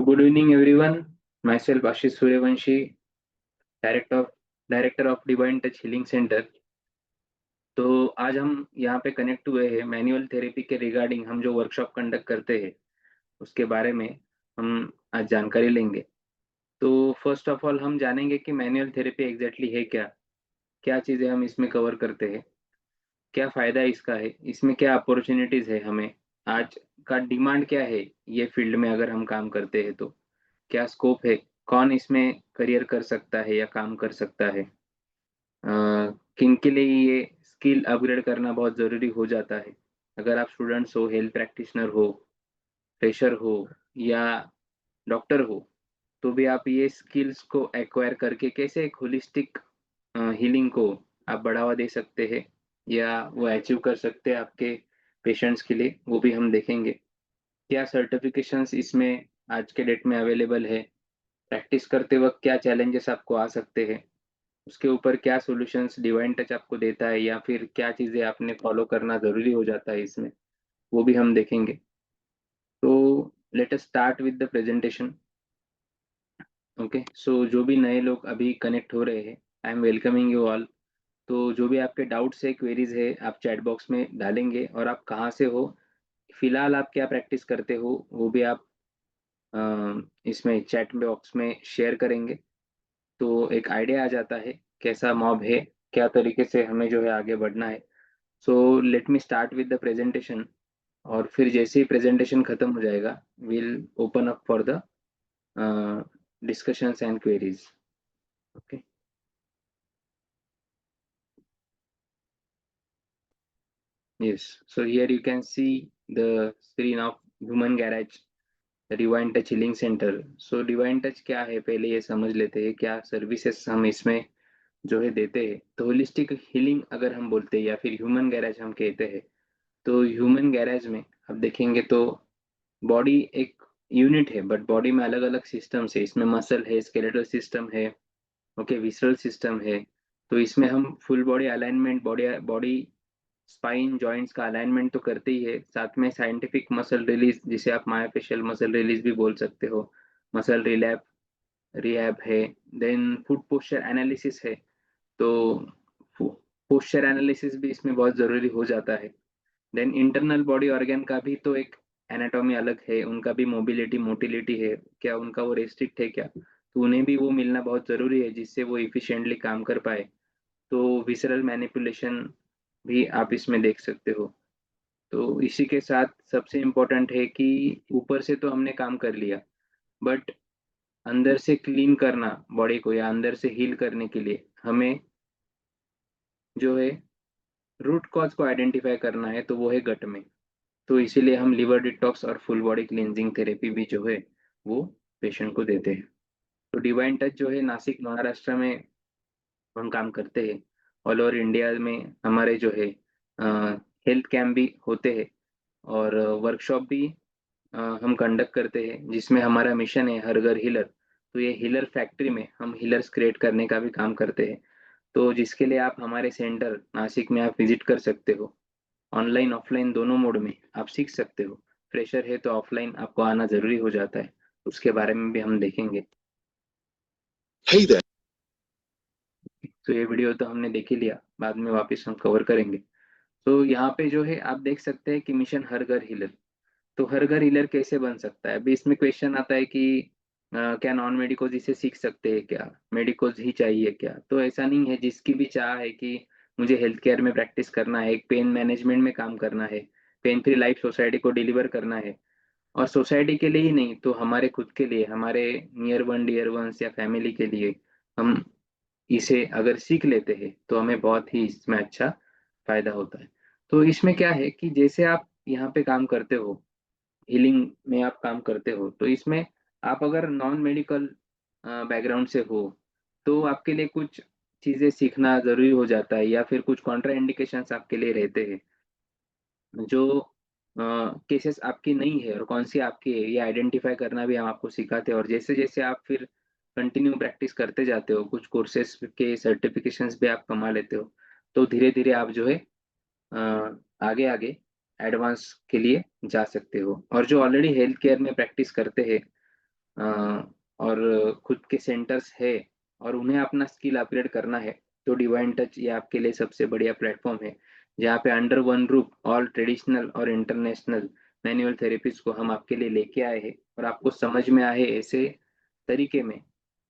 Good evening, everyone. Myself Ashish Suryavanshi, director of director of Divine Touch Healing Center. तो आज हम यहाँ पे कनेक्ट हुए हैं मैनुअल थेरेपी के रिगार्डिंग हम जो वर्कशॉप कंडक्ट करते हैं उसके बारे में हम आज जानकारी लेंगे। तो फर्स्ट ऑफ ऑल हम जानेंगे कि मैनुअल थेरेपी एग्जैक्टली है क्या, क्या चीज़ें हम इसमें कवर करते हैं, क्या फ़ायदा इसका है, इसमें क्या अपॉर्चुनिटीज़ है, हमें आज का डिमांड क्या है ये फील्ड में अगर हम काम करते हैं तो क्या स्कोप है, कौन इसमें करियर कर सकता है या काम कर सकता है, किन के लिए ये स्किल अपग्रेड करना बहुत ज़रूरी हो जाता है। अगर आप स्टूडेंट्स हो, हेल्थ प्रैक्टिशनर हो, फ्रेशर हो या डॉक्टर हो, तो भी आप ये स्किल्स को एक्वायर करके कैसे एक होलिस्टिक हीलिंग को आप बढ़ावा दे सकते हैं या वो अचीव कर सकते हैं आपके पेशेंट्स के लिए, वो भी हम देखेंगे। क्या सर्टिफिकेशंस इसमें आज के डेट में अवेलेबल है, प्रैक्टिस करते वक़्त क्या चैलेंजेस आपको आ सकते हैं, उसके ऊपर क्या सॉल्यूशंस डिवाइन टच आपको देता है या फिर क्या चीज़ें आपने फॉलो करना ज़रूरी हो जाता है इसमें, वो भी हम देखेंगे। तो let us start with the presentation. Okay, so जो भी नए लोग अभी कनेक्ट हो रहे हैं, I am welcoming you all. तो जो भी आपके डाउट्स है, क्वेरीज है, आप चैट बॉक्स में डालेंगे और आप कहाँ से हो, फिलहाल आप क्या प्रैक्टिस करते हो, वो भी आप इसमें चैट बॉक्स में शेयर करेंगे। तो एक आइडिया आ जाता है कैसा मॉब है, क्या तरीके से हमें जो है आगे बढ़ना है। So let me start with the presentation और फिर जैसे ही प्रेजेंटेशन खत्म हो जाएगा will open up for the discussions and queries. Okay. Yes. So here you can see the screen of Human Garage, the Divine Touch Healing Center. So Divine Touch क्या है, पहले ये समझ लेते हैं क्या सर्विसेज हम इसमें जो है देते हैं। तो होलिस्टिक हीलिंग अगर हम बोलते हैं या फिर ह्यूमन गैरेज हम कहते हैं, तो ह्यूमन गैरेज में आप देखेंगे तो बॉडी एक यूनिट है, बट बॉडी में अलग अलग सिस्टम्स है। इसमें मसल है, स्केलेटल सिस्टम है, ओके, विसरल सिस्टम है। तो इसमें हम full body alignment, body body spine joints का अलाइनमेंट तो करते ही है, साथ में साइंटिफिक मसल रिलीज जिसे आप मायोफेशियल मसल रिलीज भी बोल सकते हो, मसल रिलैप रिहैब है। देन फुट पोस्चर एनालिसिस है, तो पोस्चर एनालिसिस भी इसमें बहुत ज़रूरी हो जाता है। देन इंटरनल बॉडी ऑर्गन का भी तो एक एनाटॉमी अलग है, उनका भी मोबिलिटी मोटिलिटी है, क्या उनका वो रेस्ट्रिक्ट है क्या, तो उन्हें भी वो मिलना बहुत ज़रूरी है जिससे वो इफिशिएंटली काम कर पाए। तो विसरल मैनिपुलेशन भी आप इसमें देख सकते हो। तो इसी के साथ सबसे इम्पोर्टेंट है कि ऊपर से तो हमने काम कर लिया, बट अंदर से क्लीन करना बॉडी को या अंदर से हील करने के लिए हमें जो है रूट कॉज को आइडेंटिफाई करना है, तो वो है गट में। तो इसीलिए हम लिवर डिटॉक्स और फुल बॉडी क्लींजिंग थेरेपी भी जो है वो पेशेंट को देते हैं। तो डिवाइन टच जो है नासिक महाराष्ट्र में हम काम करते हैं। ऑल ओवर इंडिया में हमारे जो है हेल्थ कैंप भी होते हैं और वर्कशॉप भी हम कंडक्ट करते हैं, जिसमें हमारा मिशन है हर घर हीलर। तो ये हीलर फैक्ट्री में हम हीलर्स क्रिएट करने का भी काम करते हैं। तो जिसके लिए आप हमारे सेंटर नासिक में आप विजिट कर सकते हो, ऑनलाइन ऑफलाइन दोनों मोड में आप सीख सकते हो। फ्रेशर है तो ऑफलाइन आपको आना ज़रूरी हो जाता है, उसके बारे में भी हम देखेंगे। Hey there. तो ये वीडियो तो हमने देख ही लिया, बाद में वापस हम कवर करेंगे। तो यहाँ पे जो है आप देख सकते हैं कि मिशन हर घर हीलर। तो हर घर हीलर कैसे बन सकता है, अभी इसमें क्वेश्चन आता है कि क्या नॉन मेडिकोज इसे सीख सकते हैं, क्या मेडिकोज ही चाहिए क्या। तो ऐसा नहीं है, जिसकी भी चाह है कि मुझे हेल्थ केयर में प्रैक्टिस करना है, एक पेन मैनेजमेंट में काम करना है, पेन फ्री लाइफ सोसाइटी को डिलीवर करना है, और सोसाइटी के लिए ही नहीं तो हमारे खुद के लिए, हमारे नियर वन डियर वंस या फैमिली के लिए, हम इसे अगर सीख लेते हैं तो हमें बहुत ही इसमें अच्छा फायदा होता है। तो इसमें क्या है कि जैसे आप यहाँ पे काम करते हो, हीलिंग में आप काम करते हो, तो इसमें आप अगर नॉन मेडिकल बैकग्राउंड से हो तो आपके लिए कुछ चीज़ें सीखना ज़रूरी हो जाता है या फिर कुछ कॉन्ट्रा इंडिकेशंस आपके लिए रहते हैं, जो केसेस आपकी नहीं है और कौन सी आपकी है ये आइडेंटिफाई करना भी हम आपको सिखाते हैं। और जैसे जैसे आप फिर कंटिन्यू प्रैक्टिस करते जाते हो, कुछ कोर्सेज के सर्टिफिकेशंस भी आप कमा लेते हो, तो धीरे धीरे आप जो है आगे आगे एडवांस के लिए जा सकते हो। और जो ऑलरेडी हेल्थ केयर में प्रैक्टिस करते हैं, और खुद के सेंटर्स है और उन्हें अपना स्किल अपग्रेड करना है, तो डिवाइन टच ये आपके लिए सबसे बढ़िया प्लेटफॉर्म है, जहाँ पे under one roof all traditional और इंटरनेशनल मैनुअल थेरेपीज को हम आपके लिए लेके आए हैं और आपको समझ में आए ऐसे तरीके में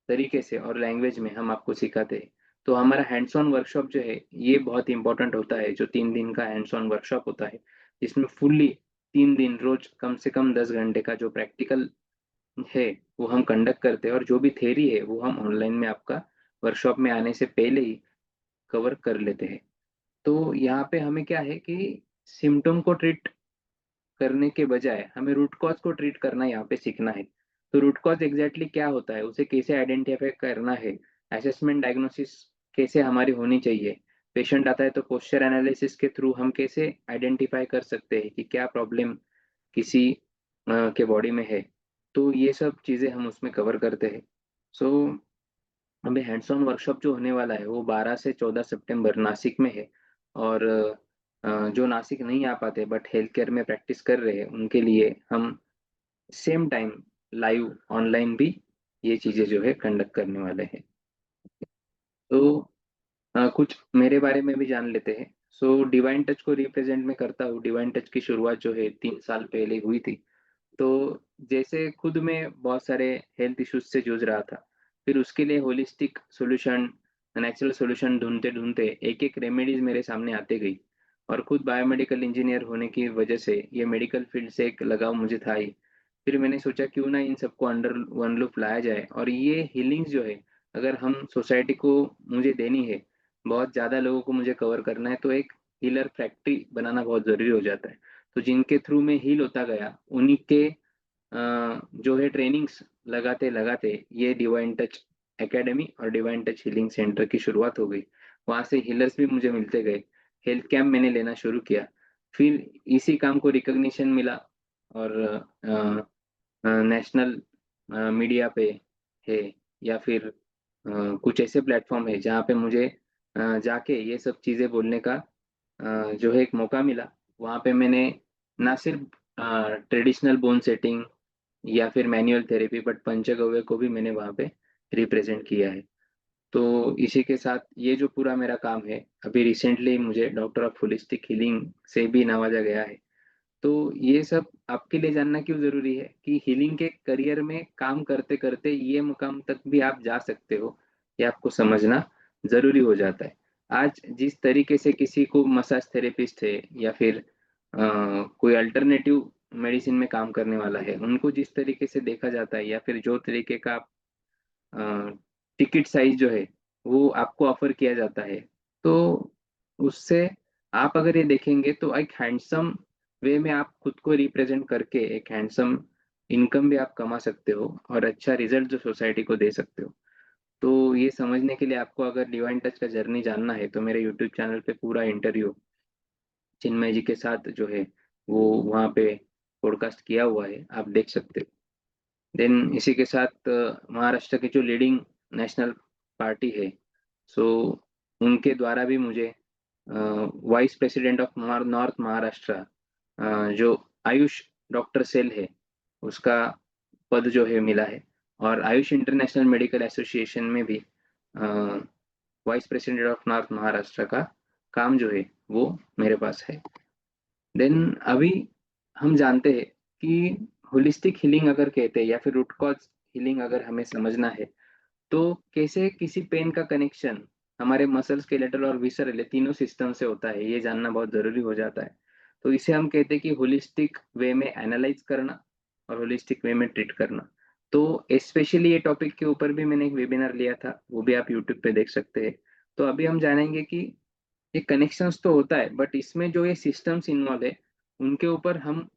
तरीके से और लैंग्वेज में हम आपको सिखाते हैं। तो हमारा हैंड्स ऑन वर्कशॉप जो है ये बहुत इंपॉर्टेंट होता है, जो 3 दिन का हैंड्स ऑन वर्कशॉप होता है, जिसमें फुल्ली 3 दिन रोज कम से कम 10 घंटे का जो प्रैक्टिकल है वो हम कंडक्ट करते हैं और जो भी थेरी है वो हम ऑनलाइन में आपका वर्कशॉप में आने से पहले ही कवर कर लेते हैं। तो यहाँ पे हमें क्या है कि सिम्टम को ट्रीट करने के बजाय हमें रूट कॉज को ट्रीट करना यहाँ पे सीखना है। तो रूट कॉज एग्जैक्टली क्या होता है, उसे कैसे आइडेंटिफाई करना है, असेसमेंट डायग्नोसिस कैसे हमारी होनी चाहिए, पेशेंट आता है तो पोस्चर एनालिसिस के थ्रू हम कैसे आइडेंटिफाई कर सकते हैं कि क्या प्रॉब्लम किसी के बॉडी में है। तो ये सब चीज़ें हम उसमें कवर करते हैं। सो अभी हैंड्स ऑन वर्कशॉप जो होने वाला है वो 12 से 14 सितंबर नासिक में है। और जो नासिक नहीं आ पाते बट हेल्थ केयर में प्रैक्टिस कर रहे हैं उनके लिए हम सेम टाइम लाइव ऑनलाइन भी ये चीज़ें जो है कंडक्ट करने वाले हैं। तो कुछ मेरे बारे में भी जान लेते हैं। सो डिवाइन टच को रिप्रेजेंट मैं करता हूँ। डिवाइन टच की शुरुआत जो है 3 साल पहले हुई थी। तो जैसे खुद मैं बहुत सारे हेल्थ इश्यूज से जूझ रहा था, फिर उसके लिए होलिस्टिक सॉल्यूशन, नेचुरल सॉल्यूशन ढूँढते-ढूँढते एक-एक रेमेडीज़ मेरे सामने आते गई और खुद बायोमेडिकल इंजीनियर होने की वजह से ये मेडिकल फील्ड से एक लगाव मुझे था ही। फिर मैंने सोचा क्यों ना इन सबको अंडर वन लूप लाया जाए और ये हीलिंग्स जो है, अगर हम सोसाइटी को मुझे देनी है, बहुत ज़्यादा लोगों को मुझे कवर करना है, तो एक हीलर फैक्ट्री बनाना बहुत ज़रूरी हो जाता है। तो जिनके थ्रू मैं हील होता गया, उन्हीं के जो है ट्रेनिंग्स लगाते-लगाते ये डिवाइन टच एकेडमी और डिवाइन टच हीलिंग सेंटर की शुरुआत हो गई। वहाँ से हीलर्स भी मुझे मिलते गए। हेल्थ कैंप मैंने लेना शुरू किया। फिर इसी काम को रिकॉग्निशन मिला और नेशनल मीडिया पे है या फिर कुछ ऐसे प्लेटफ़ॉर्म है जहाँ पे मुझे जाके ये सब चीज़ें बोलने का जो है एक मौका मिला। वहाँ पे मैंने ना सिर्फ़ ट्रेडिशनल बोन सेटिंग या फिर मैनुअल थेरेपी बट पंचगव्य को भी मैंने वहाँ पे रिप्रेज़ेंट किया है। तो इसी के साथ ये जो पूरा मेरा काम है, अभी रिसेंटली मुझे डॉक्टर ऑफ होलिस्टिक हीलिंग से भी नवाजा गया है। तो ये सब आपके लिए जानना क्यों ज़रूरी है कि हीलिंग के करियर में काम करते-करते ये मुकाम तक भी आप जा सकते हो, ये आपको समझना ज़रूरी हो जाता है। आज जिस तरीके से किसी को मसाज थेरेपिस्ट है या फिर कोई अल्टरनेटिव मेडिसिन में काम करने वाला है, उनको जिस तरीके से देखा जाता है या फिर जो तरीके का अ, टिकट साइज़ जो है, वो आपको ऑफ़र किया जाता है। तो उससे आप अगर ये देखेंगे तो एक हैंडसम वे में आप खुद को रिप्रेज़ेंट करके एक हैंडसम इनकम भी आप कमा सकते हो और अच्छा रिज़ल्ट जो सोसाइटी को दे सकते हो। तो ये समझने के लिए आपको अगर डिवाइन टच का जर्नी जानना है, तो मेरे यूट्यूब चैनल पे पूरा इंटरव्यू चिन्मय जी के साथ जो है, वो वहाँ पे पॉडकास्ट किया हुआ है, आप देख सकते हो। देन इसी के साथ महाराष्ट्र की जो लीडिंग नेशनल पार्टी है, सो उनके द्वारा भी मुझे vice president of north Maharashtra जो आयुष डॉक्टर सेल है, उसका पद जो है मिला है और आयुष इंटरनेशनल मेडिकल एसोसिएशन में भी vice president of north Maharashtra का काम जो है, वो मेरे पास है। देन अभी हम जानते हैं कि होलिस्टिक हीलिंग अगर कहते हैं या फिर रूट कॉज हीलिंग अगर हमें समझना है, तो कैसे किसी पेन का कनेक्शन हमारे मसल, स्केलेटल और विसरल ये तीनों सिस्टम से होता है, ये जानना बहुत ज़रूरी हो जाता है। तो इसे हम कहते हैं कि होलिस्टिक वे में एनालाइज़ करना और होलिस्टिक वे में ट्रीट करना। तो स्पेशली ये टॉपिक के ऊपर भी मैंने एक वेबिनार लिया था, वो भी आप यूट्यूब पे देख सकते हैं। तो अभी हम जानेंगे कि ये कनेक्शंस तो होता है, बट इसमें जो ये सिस्टम्स इन्वॉल्व है, उनके ऊपर हम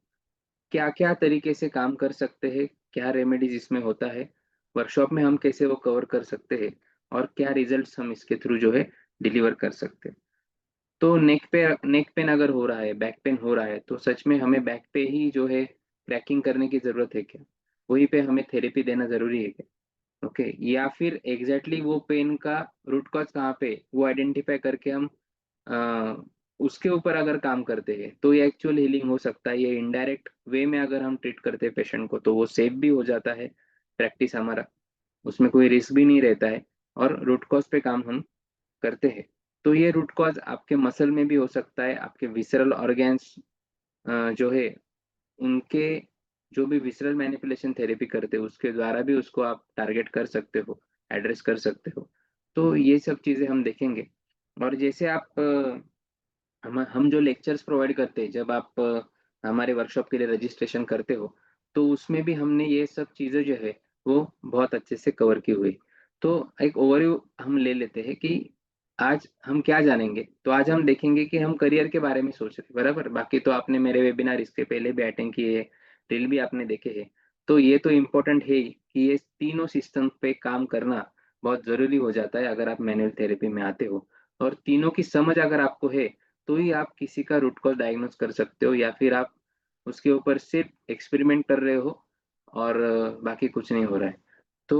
क्या-क्या तरीके से काम कर सकते हैं, क्या रेमेडीज़ इसमें होता है, वर्कशॉप में हम कैसे वो कवर कर सकते हैं और क्या रिज़ल्ट्स हम इसके थ्रू जो है डिलीवर कर सकते हैं। तो नेक पेन अगर हो रहा है, बैक पेन हो रहा है, तो सच में हमें बैक पे ही जो है क्रैकिंग करने की ज़रूरत है क्या? वहीं पे हमें थेरेपी देना ज़रूरी है क्या? ओके, या फिर एग्ज़ैक्टली वो पेन का रूट कॉज़ कहाँ पे, वो आइडेंटिफ़ाई करके हम अ, उसके ऊपर अगर काम करते हैं, तो ये एक्चुअल हीलिंग हो सकता है। ये इनडायरेक्ट वे में अगर हम ट्रीट करते हैं पेशेंट को, तो वो सेफ भी हो जाता है, प्रैक्टिस हमारा, उसमें कोई रिस्क भी नहीं रहता है और रूट कॉज पे काम हम करते हैं। तो ये रूट कॉज आपके मसल में भी हो सकता है, आपके विसरल ऑर्गेन्स जो है उनके, जो भी विसरल मैनिपुलेशन थेरेपी करते हो उसके द्वारा भी उसको आप टारगेट कर सकते हो, एड्रेस कर सकते हो। तो ये सब चीज़ें हम देखेंगे। और जैसे आप हम जो लेक्चर्स प्रोवाइड करते हैं, जब आप हमारे वर्कशॉप के लिए रजिस्ट्रेशन करते हो, तो उसमें भी हमने ये सब चीज़ें जो है वो बहुत अच्छे से कवर की हुई। तो एक ओवरव्यू हम ले लेते हैं कि आज हम क्या जानेंगे। तो आज हम देखेंगे कि हम करियर के बारे में सोच रहे हैं, बराबर। बाकी तो आपने मेरे वेबिनार इसके पहले भी अटेंड किए हैं, रील भी आपने देखे हैं। तो ये तो इम्पोर्टेंट है ही कि ये तीनों सिस्टम पे काम करना बहुत ज़रूरी हो जाता है अगर आप मैनुअल थेरेपी में आते हो। और तीनों की समझ अगर आपको है तो ही आप किसी का रूट कॉज डायग्नोस कर सकते हो, या फिर आप उसके ऊपर सिर्फ एक्सपेरिमेंट कर रहे हो और बाकी कुछ नहीं हो रहा है। तो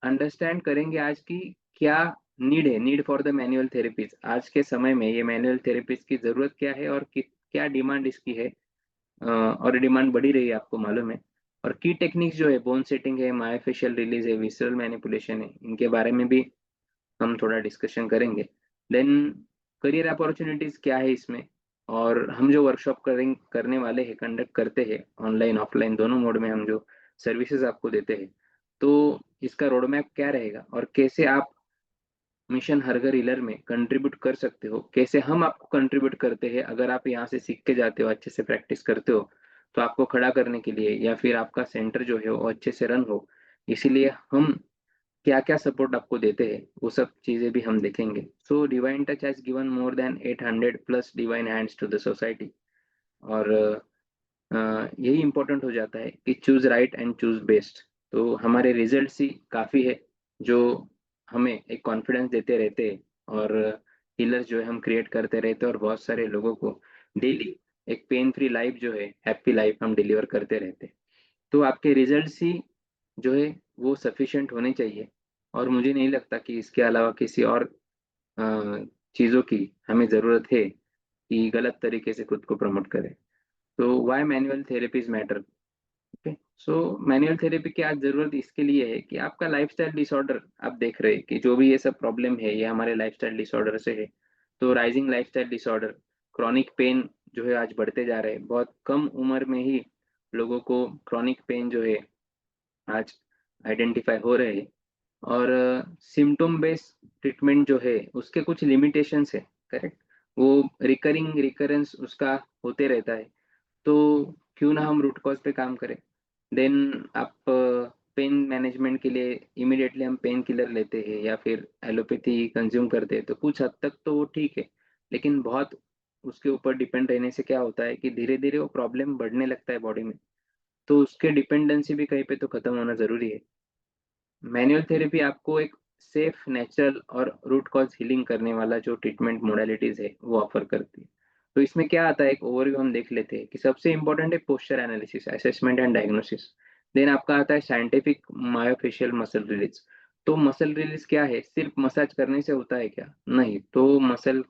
अंडरस्टैंड करेंगे आज की क्या नीड है, need for the manual therapies. आज के समय में ये मैनुअल थेरेपीज की जरूरत क्या है और क्या डिमांड इसकी है। और डिमांड बढ़ी रही है, आपको मालूम है। और की टेक्निक्स जो है, बोन सेटिंग है, मायोफेशियल रिलीज है, विसरल मैनिपुलेशन है, इनके बारे में भी हम थोड़ा डिस्कशन करेंगे। देन करियर अपॉर्चुनिटीज क्या है इसमें, और हम जो वर्कशॉप करने वाले हैं, कंडक्ट करते हैं ऑनलाइन ऑफलाइन दोनों मोड में, हम जो सर्विसेज आपको देते हैं, तो इसका रोड मैप क्या रहेगा और कैसे आप मिशन हर घर हीलर में कंट्रीब्यूट कर सकते हो, कैसे हम आपको कंट्रीब्यूट करते हैं। अगर आप यहाँ से सीख के जाते हो, अच्छे से प्रैक्टिस करते हो, तो आपको खड़ा करने के लिए या फिर आपका सेंटर जो है वो अच्छे से रन हो, इसीलिए हम क्या क्या सपोर्ट आपको देते हैं, वो सब चीजें भी हम देखेंगे। So Divine Touch has given more than 800 plus Divine hands to the society. और यही इंपॉर्टेंट हो जाता है कि choose right and choose best. तो हमारे रिजल्ट्स ही काफ़ी है जो हमें एक कॉन्फिडेंस देते रहते हैं, और हीलर जो है हम क्रिएट करते रहते हैं, और बहुत सारे लोगों को डेली एक पेन फ्री लाइफ जो है, हैप्पी लाइफ हम डिलीवर करते रहते हैं। तो आपके रिजल्ट्स ही जो है वो सफिशिएंट होने चाहिए। और मुझे नहीं लगता कि इसके अलावा किसी और चीज़ों की हमें ज़रूरत है कि गलत तरीके से खुद को प्रमोट करें। तो why manual therapies matter. Okay, so manual therapy की आज जरूरत इसके लिए है कि आपका लाइफस्टाइल डिसऑर्डर, आप देख रहे हैं कि जो भी ये सब प्रॉब्लम है ये हमारे लाइफस्टाइल डिसऑर्डर से है। तो rising lifestyle disorder, chronic pain जो है आज बढ़ते जा रहे हैं, बहुत कम उम्र में ही लोगों को क्रॉनिक पेन जो है आज आइडेंटिफाई हो रहे हैं। और सिम्टोम बेस्ड ट्रीटमेंट जो है उसके कुछ लिमिटेशंस है, करेक्ट। वो रिकरिंग रिकरेंस उसका होते रहता है। तो क्यों ना हम रूट कॉज पे काम करें। देन आप पेन मैनेजमेंट के लिए इमिडिएटली हम पेन किलर लेते हैं या फिर एलोपैथी कंज्यूम करते हैं, तो कुछ हद तक तो वो ठीक है। लेकिन बहुत उसके ऊपर डिपेंड रहने से क्या होता है कि धीरे धीरे वो प्रॉब्लम बढ़ने लगता है बॉडी में। तो उसके डिपेंडेंसी भी कहीं पे तो खत्म होना जरूरी है। मैनुअल थेरेपी आपको एक सेफ, नेचुरल और रूट कॉज हीलिंग करने वाला जो ट्रीटमेंट मोडालिटीज है वो ऑफर करती है। तो इसमें क्या आता है, एक ओवरव्यू हम देख लेते हैं कि सबसे इंपॉर्टेंट है posture analysis, assessment and diagnosis. Then आपका आता है साइंटिफिक मायोफेशियल मसल रिलीज। तो मसल रिलीज क्या है, सिर्फ मसाज करने से होता है क्या? नहीं। तो मसल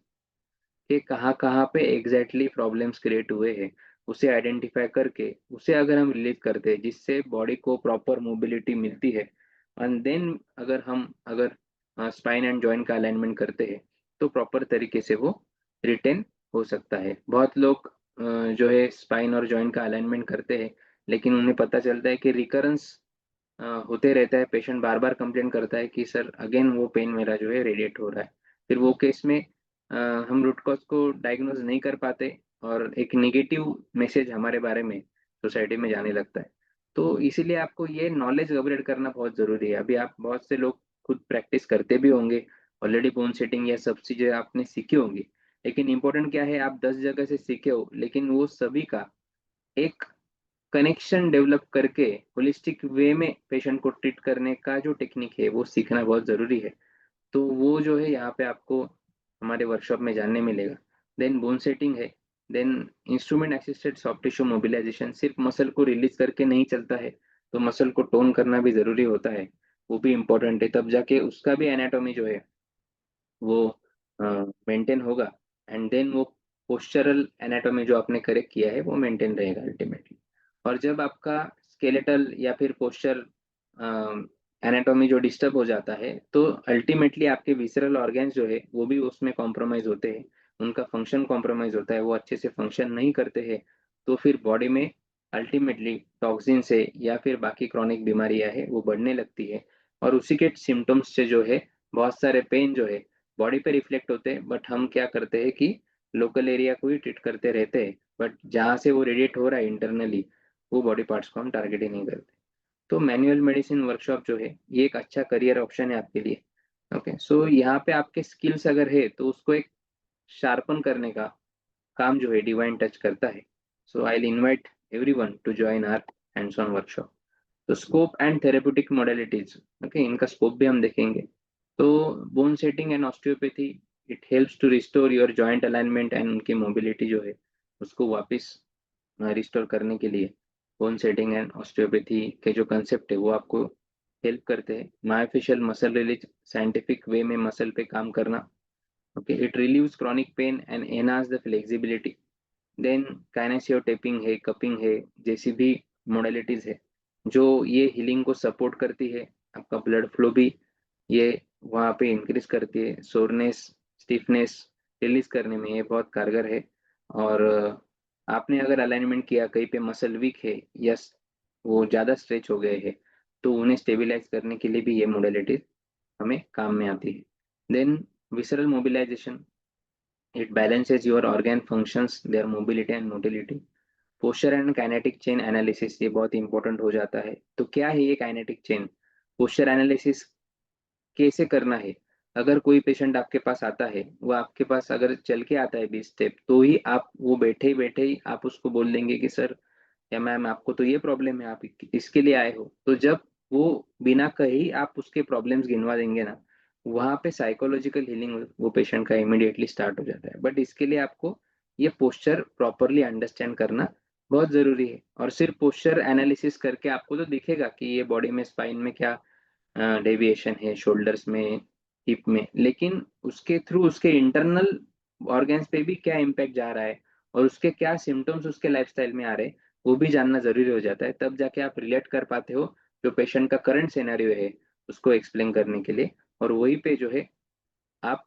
कि कहाँ कहाँ पे एग्जैक्टली प्रॉब्लम्स क्रिएट हुए हैं, उसे आइडेंटिफाई करके उसे अगर हम रिलीज करते हैं जिससे बॉडी को प्रॉपर मोबिलिटी मिलती है, एंड देन अगर स्पाइन एंड जॉइंट का अलाइनमेंट करते हैं, तो प्रॉपर तरीके से वो रिटेन हो सकता है। बहुत लोग जो है स्पाइन और जॉइंट का अलाइनमेंट करते हैं, लेकिन उन्हें पता चलता है कि रिकरेंस होते रहता है। पेशेंट बार बार कंप्लेन करता है कि सर अगेन वो पेन मेरा जो है रेडिएट हो रहा है। फिर वो केस में अ, हम रूट कॉज को डायग्नोज नहीं कर पाते, और एक नेगेटिव मैसेज हमारे बारे में सोसाइटी में जाने लगता है। तो इसीलिए आपको ये नॉलेज अपग्रेड करना बहुत ज़रूरी है। अभी आप, बहुत से लोग खुद प्रैक्टिस करते भी होंगे, ऑलरेडी बोन सेटिंग या सब चीज़ें आपने सीखी होंगी। लेकिन इंपॉर्टेंट क्या है, आप 10 जगह से सीखे हो, लेकिन वो सभी का एक कनेक्शन डेवलप करके होलिस्टिक वे में पेशेंट को ट्रीट करने का जो टेक्निक है वो सीखना बहुत ज़रूरी है। तो वो जो है यहाँ पे आपको हमारे वर्कशॉप में जानने मिलेगा। देन बोन सेटिंग है। Then instrument assisted soft tissue mobilization, सिर्फ मसल को रिलीज करके नहीं चलता है, तो मसल को टोन करना भी जरूरी होता है। वो भी इम्पोर्टेंट है, तब जाके उसका भी एनाटॉमी जो है वो मेंटेन होगा। एंड देन वो पोस्चरल एनाटॉमी जो आपने करेक्ट किया है वो मेंटेन रहेगा अल्टीमेटली। और जब आपका स्केलेटल या फिर पोस्चर एनाटॉमी जो डिस्टर्ब हो जाता है, तो अल्टीमेटली आपके विसरल ऑर्गन्स जो है वो भी उसमें कॉम्प्रोमाइज होते हैं, उनका फंक्शन कॉम्प्रोमाइज होता है, वो अच्छे से फंक्शन नहीं करते हैं, तो फिर बॉडी में अल्टीमेटली टॉक्सिन से या फिर बाकी क्रॉनिक बीमारियां है वो बढ़ने लगती है, और उसी के सिम्टम्स से जो है बहुत सारे पेन जो है बॉडी पे रिफ्लेक्ट होते हैं। बट हम क्या करते हैं कि लोकल एरिया को ही ट्रीट करते रहते हैं, बट जहाँ से वो रेडिएट हो रहा है इंटरनली, वो बॉडी पार्ट्स को हम टारगेट ही नहीं करते। तो मैनुअल मेडिसिन वर्कशॉप जो है ये एक अच्छा करियर ऑप्शन है आपके लिए। ओके, सो यहाँ पे आपके स्किल्स अगर है तो उसको एक शार्पन करने का काम जो है डिवाइन टच करता है। So I will invite everyone to join our hands on workshop. तो scope and therapeutic modalities, okay, इनका स्कोप भी हम देखेंगे। तो bone setting and osteopathy, it helps to restore your joint alignment and उनकी mobility जो है उसको वापस रिस्टोर करने के लिए बोन सेटिंग एंड ऑस्टियोपैथी के जो कंसेप्ट है वो आपको हेल्प करते हैं। Myofascial muscle release, scientific way में मसल पे काम करना। Okay, it relieves chronic pain and enhance the flexibility. Then kinesio taping है, कपिंग है, जैसी भी मोडेलिटीज है जो ये हीलिंग को सपोर्ट करती है। आपका ब्लड फ्लो भी ये वहाँ पे इंक्रीज करती है। सोरनेस, स्टिफनेस रिलीज करने में ये बहुत कारगर है। और आपने अगर अलाइनमेंट किया कहीं पे मसल वीक है या वो ज़्यादा स्ट्रेच हो गए हैं, तो उन्हें स्टेबिलाईज करने के लिए भी ये मोडेलिटीज हमें काम में आती है। Then visceral mobilization, it balances your organ functions, their mobility and motility. Posture and kinetic chain analysis, ये बहुत इंपॉर्टेंट हो जाता है। तो क्या है ये काइनेटिक चेन? पोस्चर एनालिसिस कैसे करना है? अगर कोई पेशेंट आपके पास आता है, वो आपके पास अगर चल के आता है 20 स्टेप, तो ही आप वो बैठे ही बैठे ही आप उसको बोल देंगे कि सर या मैम आपको तो ये प्रॉब्लम है, आप इसके लिए आए हो। तो जब वो बिना कहे ही आप उसके प्रॉब्लम्स गिनवा देंगे ना, वहाँ पे साइकोलॉजिकल हीलिंग वो पेशेंट का इमिडिएटली स्टार्ट हो जाता है। बट इसके लिए आपको ये पोस्चर प्रॉपरली अंडरस्टैंड करना बहुत जरूरी है। और सिर्फ पोस्चर एनालिसिस करके आपको तो दिखेगा कि ये बॉडी में स्पाइन में क्या डेविएशन है, शोल्डर्स में, हिप में, लेकिन उसके थ्रू उसके इंटरनल ऑर्गन्स पे भी क्या इम्पैक्ट जा रहा है और उसके क्या सिम्टम्स उसके लाइफस्टाइल में आ रहे हैं, वो भी जानना जरूरी हो जाता है। तब जाके आप रिलेट कर पाते हो जो पेशेंट का करंट सिनेरियो है उसको एक्सप्लेन करने के लिए। और वही पे जो है आप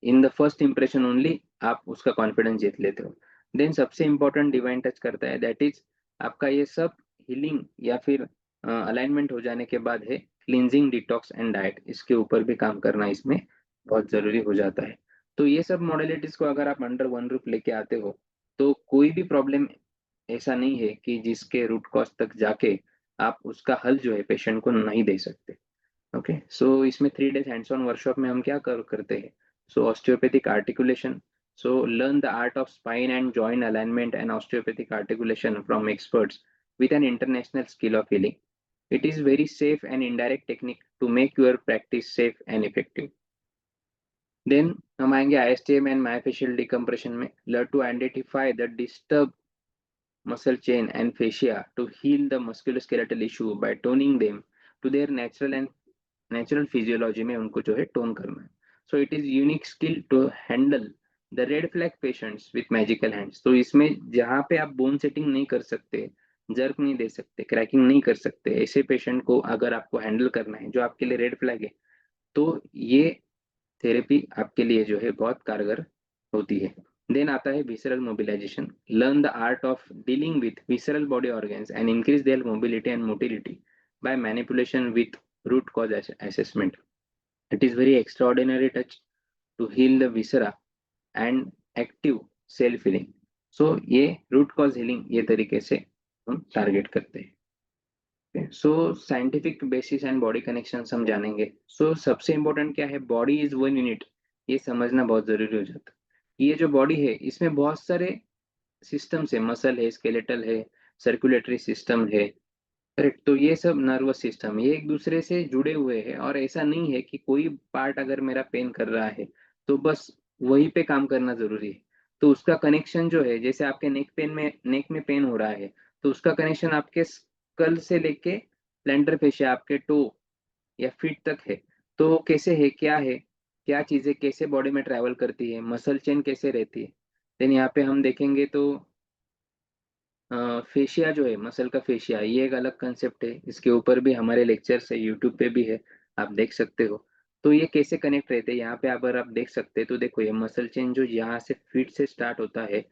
in the first impression only आप उसका कॉन्फिडेंस जीत लेते हो। देन सबसे इंपॉर्टेंट डिवाइन टच करता है, दैट इज आपका ये सब हीलिंग या फिर अलाइनमेंट हो जाने के बाद है क्लींजिंग, डिटॉक्स एंड डाइट, इसके ऊपर भी काम करना इसमें बहुत जरूरी हो जाता है। तो ये सब मॉडलिटीज को अगर आप अंडर वन रूप लेके आते हो, तो कोई भी प्रॉब्लम ऐसा नहीं है कि जिसके रूट कॉज तक जाके आप उसका हल जो है पेशेंट को नहीं दे सकते। ओके, सो इसमें 3 days हैंड्स ऑन वर्कशॉप में हम क्या करते हैं? So osteopathic articulation, so learn the art of spine and joint alignment and osteopathic articulation from experts with an international skill of healing. It is very safe and indirect technique to make your practice safe and effective. Then हम आएंगे ISTM and myofascial decompression में. Learn to identify the disturbed muscle chain and fascia to heal the musculoskeletal issue by toning them to their natural physiology में उनको जो है tone करना है। So it is unique skill to handle the red flag patients with magical hands. तो इसमें जहाँ पे आप बोन सेटिंग नहीं कर सकते, जर्क नहीं दे सकते, क्रैकिंग नहीं कर सकते, ऐसे पेशेंट को अगर आपको हैंडल करना है जो आपके लिए रेड फ्लैग है, तो ये थेरेपी आपके लिए जो है बहुत कारगर होती है। देन आता है visceral mobilization, learn the art of dealing with visceral body organs and increase their mobility and motility by manipulation with root cause assessment. It is very extraordinary touch to heal the viscera and active self healing. So ये root cause healing ये तरीके से हम target करते हैं। सो scientific basis and body connection हम जानेंगे। सो सबसे इंपॉर्टेंट क्या है, बॉडी इज वन यूनिट, ये समझना बहुत जरूरी हो जाता है। ये जो बॉडी है इसमें बहुत सारे सिस्टम्स है, मसल है, स्केलेटल है, सर्कुलेटरी सिस्टम है, करेक्ट। तो ये सब नर्वस सिस्टम ये एक दूसरे से जुड़े हुए हैं, और ऐसा नहीं है कि कोई पार्ट अगर मेरा पेन कर रहा है तो बस वही पे काम करना जरूरी है। तो उसका कनेक्शन जो है, जैसे आपके नेक में पेन हो रहा है, तो उसका कनेक्शन आपके स्कल से लेके प्लैंटर फेशिया आपके टो या फीट तक है। तो कैसे है, क्या चीजें कैसे बॉडी में ट्रैवल करती है, मसल चेन कैसे रहती है। देन यहाँ पे हम देखेंगे तो फेशिया जो है, मसल का फेशिया, ये एक अलग कंसेप्ट है। इसके ऊपर भी हमारे लेक्चर्स है, यूट्यूब पे भी है, आप देख सकते हो। तो ये कैसे कनेक्ट रहते हैं यहाँ पे अगर आप देख सकते हैं, तो देखो ये मसल चेन जो यहाँ से फीट से स्टार्ट होता है,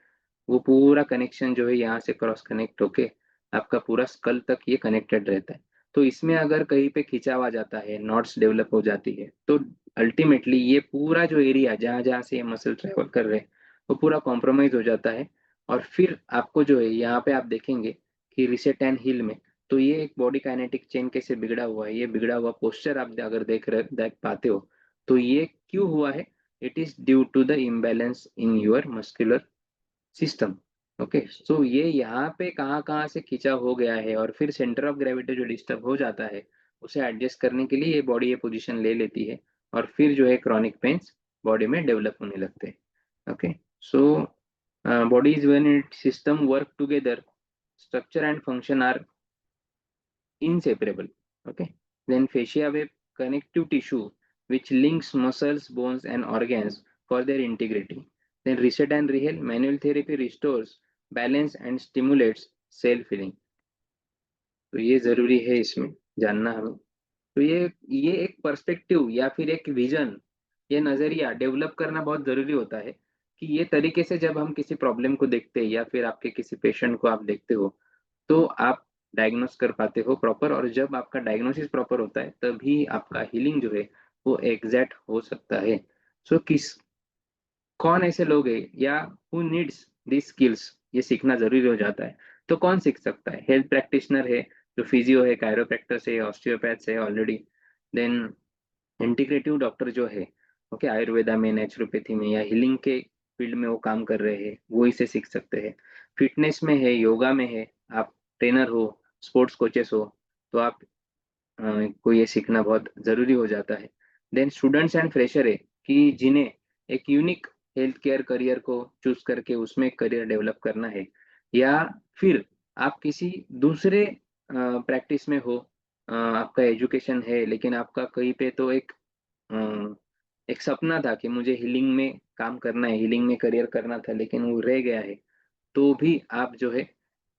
वो पूरा कनेक्शन जो है यहाँ से क्रॉस कनेक्ट होके आपका पूरा स्कल तक ये कनेक्टेड रहता है। तो इसमें अगर कहीं पे खिंचाव आ जाता है, नॉट्स डेवलप हो जाती है, तो अल्टीमेटली ये पूरा जो एरिया जहाँ जहाँ से ये मसल ट्रेवल कर रहे हैं, वो पूरा कॉम्प्रोमाइज हो जाता है। और फिर आपको जो है यहाँ पे आप देखेंगे कि रिसेट एंड हील में, तो ये एक बॉडी काइनेटिक चेन कैसे बिगड़ा हुआ है, ये बिगड़ा हुआ पोस्चर आप अगर देख पाते हो, तो ये क्यों हुआ है? It is due to the imbalance in your muscular system. Okay, so ये यहाँ पे कहाँ कहाँ से खींचा हो गया है, और फिर सेंटर ऑफ ग्रेविटी जो डिस्टर्ब हो जाता है, उसे एडजस्ट करने के लिए ये बॉडी ये पोजीशन ले लेती है, और फिर जो है क्रॉनिक पेन्स बॉडी में डेवलप होने लगते हैं। Okay, so bodies when its system work together, structure and function are inseparable. Okay, then fascia web connective tissue which links muscles, bones and organs for their integrity. Then reset and reheal, manual therapy restores balance and stimulates cell filling. तो ये जरूरी है इसमें जानना हमें। तो ये एक पर्सपेक्टिव या फिर एक विजन, ये नजरिया डेवलप करना बहुत जरूरी होता है, कि ये तरीके से जब हम किसी प्रॉब्लम को देखते हैं या फिर आपके किसी पेशेंट को आप देखते हो, तो आप डायग्नोस कर पाते हो प्रॉपर, और जब आपका डायग्नोसिस प्रॉपर होता है तभी आपका हीलिंग जो है वो एग्जैक्ट हो सकता है। सो किस कौन ऐसे लोग हैं या हु नीड्स दिस स्किल्स, ये सीखना जरूरी हो जाता है। तो कौन सीख सकता है? हेल्थ प्रैक्टिशनर है, जो फिजियो है, कायरोप्रैक्टर्स है, ऑस्टियोपैथ्स है ऑलरेडी। देन इंटीग्रेटिव डॉक्टर जो है, ओके, आयुर्वेदा में, नेचुरोपैथी में या हीलिंग के फील्ड में वो काम कर रहे हैं, वो इसे सीख सकते हैं। फिटनेस में है, योगा में है, आप ट्रेनर हो, स्पोर्ट्स कोचेस हो, तो आप को ये सीखना बहुत जरूरी हो जाता है। देन स्टूडेंट्स एंड फ्रेशर है, कि जिन्हें एक यूनिक हेल्थ केयर करियर को चूज करके उसमें करियर डेवलप करना है, या फिर आप किसी दूसरे प्रैक्टिस में हो, आपका एजुकेशन है लेकिन आपका कहीं पे तो एक सपना था कि मुझे हीलिंग में काम करना है, हीलिंग में करियर करना था, लेकिन वो रह गया है, तो भी आप जो है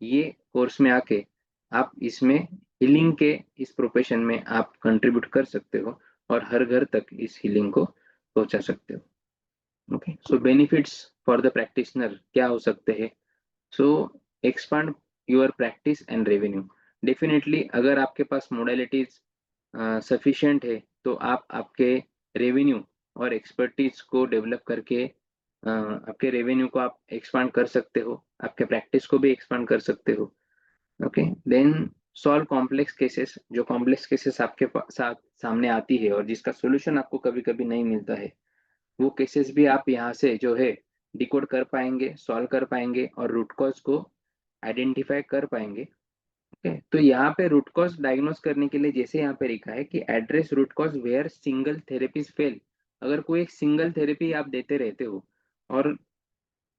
ये कोर्स में आके आप इसमें हीलिंग के इस प्रोफेशन में आप कंट्रीब्यूट कर सकते हो, और हर घर तक इस हीलिंग को पहुंचा सकते हो। Okay, so benefits for the practitioner क्या हो सकते हैं? So expand your practice and revenue. Definitely अगर आपके पास मोडेलिटीज सफिशिएंट है, तो आप आपके रेवेन्यू और एक्सपर्टीज को डेवलप करके आपके रेवेन्यू को आप एक्सपांड कर सकते हो, आपके प्रैक्टिस को भी एक्सपांड कर सकते हो। Okay, then solve complex cases, जो कॉम्प्लेक्स केसेस आपके साथ सामने आती है और जिसका सोल्यूशन आपको कभी कभी नहीं मिलता है, वो केसेस भी आप यहाँ से जो है डिकोड कर पाएंगे, सॉल्व कर पाएंगे, और रूट कॉज को आइडेंटिफाई कर पाएंगे। ओके, तो यहाँ पे रूट कॉज डायग्नोस करने के लिए जैसे यहाँ पे लिखा है कि address root cause where single therapies fail. अगर कोई एक सिंगल थेरेपी आप देते रहते हो, और